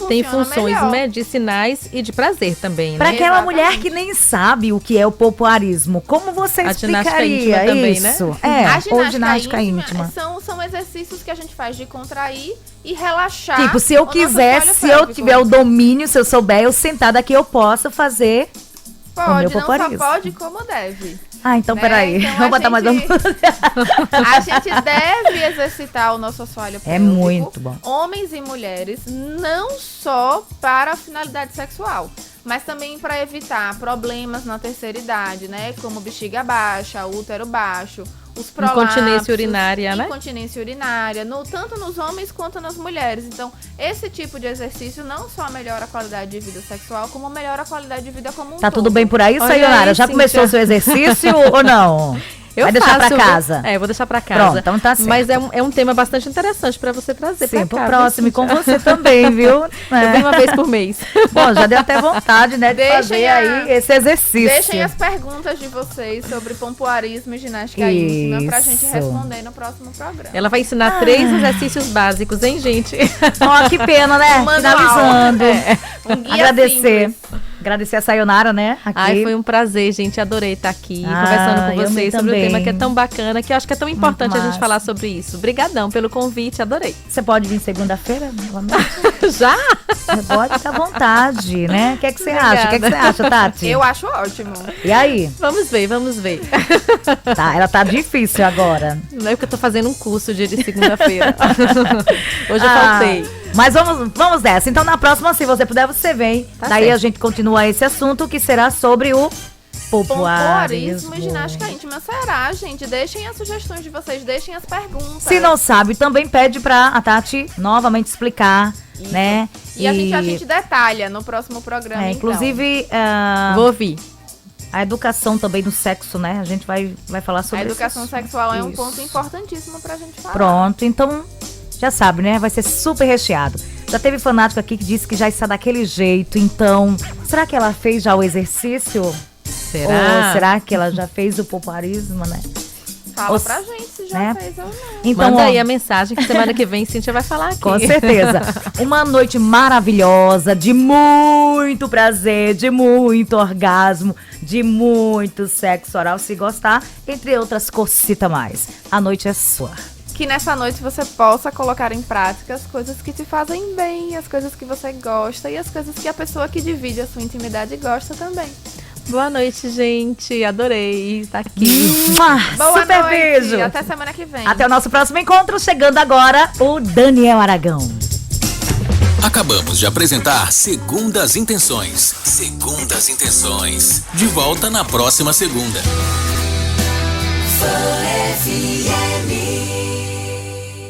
[SPEAKER 4] Tem
[SPEAKER 3] funciona
[SPEAKER 4] funções
[SPEAKER 3] melhor.
[SPEAKER 4] medicinais e de prazer também,
[SPEAKER 2] Para
[SPEAKER 4] né?
[SPEAKER 2] aquela
[SPEAKER 3] Exatamente.
[SPEAKER 2] mulher que nem sabe o que é o pompoarismo, como você
[SPEAKER 4] A ginástica
[SPEAKER 2] explicaria
[SPEAKER 4] íntima também,
[SPEAKER 2] isso?
[SPEAKER 4] né?
[SPEAKER 2] É, ou ginástica íntima.
[SPEAKER 3] São exercícios que a gente faz de contrair e relaxar.
[SPEAKER 2] Tipo, se eu
[SPEAKER 3] o nosso
[SPEAKER 2] quiser,
[SPEAKER 3] assoalho
[SPEAKER 2] se eu
[SPEAKER 3] pélvico.
[SPEAKER 2] tiver o domínio, se eu souber, eu sentar daqui, eu posso fazer o meu
[SPEAKER 3] Pode, não só
[SPEAKER 2] pompoarismo.
[SPEAKER 3] pode, como deve.
[SPEAKER 2] Ah, então
[SPEAKER 3] Né?
[SPEAKER 2] peraí.
[SPEAKER 3] Então,
[SPEAKER 2] Vamos botar mais um.
[SPEAKER 3] A gente deve exercitar o nosso assoalho pélvico.
[SPEAKER 2] É muito bom.
[SPEAKER 3] Homens e mulheres, não só para a finalidade sexual, mas também para evitar problemas na terceira idade, né? Como bexiga baixa, útero baixo, os prolapsos.
[SPEAKER 4] Incontinência urinária, né?
[SPEAKER 3] Incontinência urinária, tanto nos homens quanto nas mulheres. Então, esse tipo de exercício não só melhora a qualidade de vida sexual, como melhora a qualidade de vida como um
[SPEAKER 2] Tá
[SPEAKER 3] todo.
[SPEAKER 2] tudo bem por aí,
[SPEAKER 4] Olha
[SPEAKER 2] Sayonara?
[SPEAKER 4] aí,
[SPEAKER 2] Já
[SPEAKER 4] Cíntia.
[SPEAKER 2] começou o seu exercício ou não?
[SPEAKER 4] Eu
[SPEAKER 2] Vai deixar
[SPEAKER 4] faço,
[SPEAKER 2] pra
[SPEAKER 4] viu?
[SPEAKER 2] casa?
[SPEAKER 4] É, vou deixar pra casa.
[SPEAKER 2] Pronto, então tá certo.
[SPEAKER 4] Mas é um tema bastante interessante pra você trazer
[SPEAKER 2] Sim,
[SPEAKER 4] pra
[SPEAKER 2] pro
[SPEAKER 4] cá.
[SPEAKER 2] próximo e
[SPEAKER 4] viu,
[SPEAKER 2] com
[SPEAKER 4] Cíntia?
[SPEAKER 2] você também, viu?
[SPEAKER 4] Eu venho uma vez por mês.
[SPEAKER 2] Bom, já deu até vontade, né, de
[SPEAKER 3] Deixem
[SPEAKER 2] fazer
[SPEAKER 3] a-
[SPEAKER 2] aí esse exercício.
[SPEAKER 3] Deixem as perguntas de vocês sobre pompoarismo e ginástica íntima pra gente
[SPEAKER 2] Isso.
[SPEAKER 3] responder no próximo programa.
[SPEAKER 4] Ela vai ensinar 3 exercícios básicos, hein, gente?
[SPEAKER 2] Ó, que pena, né?
[SPEAKER 3] Um manual.
[SPEAKER 2] Finalizando.
[SPEAKER 3] Um guia
[SPEAKER 2] Agradecer.
[SPEAKER 3] simples.
[SPEAKER 2] Agradecer a Sayonara, né? Aqui.
[SPEAKER 4] Ai, foi um prazer, gente. Adorei estar aqui
[SPEAKER 2] Ah,
[SPEAKER 4] conversando com
[SPEAKER 2] eu
[SPEAKER 4] vocês sobre
[SPEAKER 2] também.
[SPEAKER 4] um tema que é tão bacana, que eu acho que é tão importante a gente
[SPEAKER 2] massa.
[SPEAKER 4] falar sobre isso. Obrigadão pelo convite, adorei.
[SPEAKER 2] Você pode vir segunda-feira novamente?
[SPEAKER 4] Já?
[SPEAKER 2] Você pode ficar à vontade, né? O que é que você
[SPEAKER 4] Obrigada.
[SPEAKER 2] acha? O que é que você acha, Tati?
[SPEAKER 3] Eu acho ótimo.
[SPEAKER 2] E aí?
[SPEAKER 4] Vamos ver, vamos ver.
[SPEAKER 2] Tá, ela tá difícil agora.
[SPEAKER 4] Não é porque eu tô fazendo um curso dia de segunda-feira. Hoje eu
[SPEAKER 2] Ah,
[SPEAKER 4] faltei.
[SPEAKER 2] Mas vamos nessa. Então, na próxima, se você puder, você vem.
[SPEAKER 4] Tá
[SPEAKER 2] Daí
[SPEAKER 4] certo.
[SPEAKER 2] a gente continua esse assunto, que será sobre o
[SPEAKER 3] Pompoarismo e ginástica íntima. Será, gente? Deixem as sugestões de vocês, deixem as perguntas.
[SPEAKER 2] Se não sabe, também pede pra a Tati novamente explicar,
[SPEAKER 3] Isso.
[SPEAKER 2] né?
[SPEAKER 3] E a gente detalha no próximo programa, então.
[SPEAKER 2] inclusive,
[SPEAKER 4] Vou ouvir.
[SPEAKER 2] a educação também no sexo, né? A gente vai falar sobre
[SPEAKER 3] A educação
[SPEAKER 2] esse assunto.
[SPEAKER 3] sexual é um
[SPEAKER 2] Isso.
[SPEAKER 3] ponto importantíssimo pra gente falar.
[SPEAKER 2] Pronto, então já sabe, né? Vai ser super recheado. Já teve fanático aqui que disse que já está daquele jeito, então será que ela fez já o exercício?
[SPEAKER 4] Será?
[SPEAKER 2] Ou será que ela já fez o pompoarismo, né?
[SPEAKER 3] Fala
[SPEAKER 2] Ou
[SPEAKER 3] pra gente se já
[SPEAKER 2] né?
[SPEAKER 3] fez ou não.
[SPEAKER 2] Então,
[SPEAKER 4] Manda
[SPEAKER 2] ó,
[SPEAKER 4] aí a mensagem que semana que vem Cíntia vai falar aqui.
[SPEAKER 2] com certeza. Uma noite maravilhosa, de muito prazer, de muito orgasmo, de muito sexo oral, se gostar, entre outras cositas mais. A noite é sua.
[SPEAKER 3] Que nessa noite você possa colocar em prática as coisas que te fazem bem, as coisas que você gosta e as coisas que a pessoa que divide a sua intimidade gosta também.
[SPEAKER 4] Boa noite, gente. Adorei estar aqui.
[SPEAKER 3] Boa
[SPEAKER 2] Super
[SPEAKER 3] noite.
[SPEAKER 2] beijo.
[SPEAKER 3] Até semana que vem.
[SPEAKER 2] Até o nosso próximo encontro. Chegando agora, o Daniel Aragão.
[SPEAKER 1] Acabamos de apresentar Segundas Intenções. Segundas Intenções. De volta na próxima segunda.
[SPEAKER 5] Fã FM.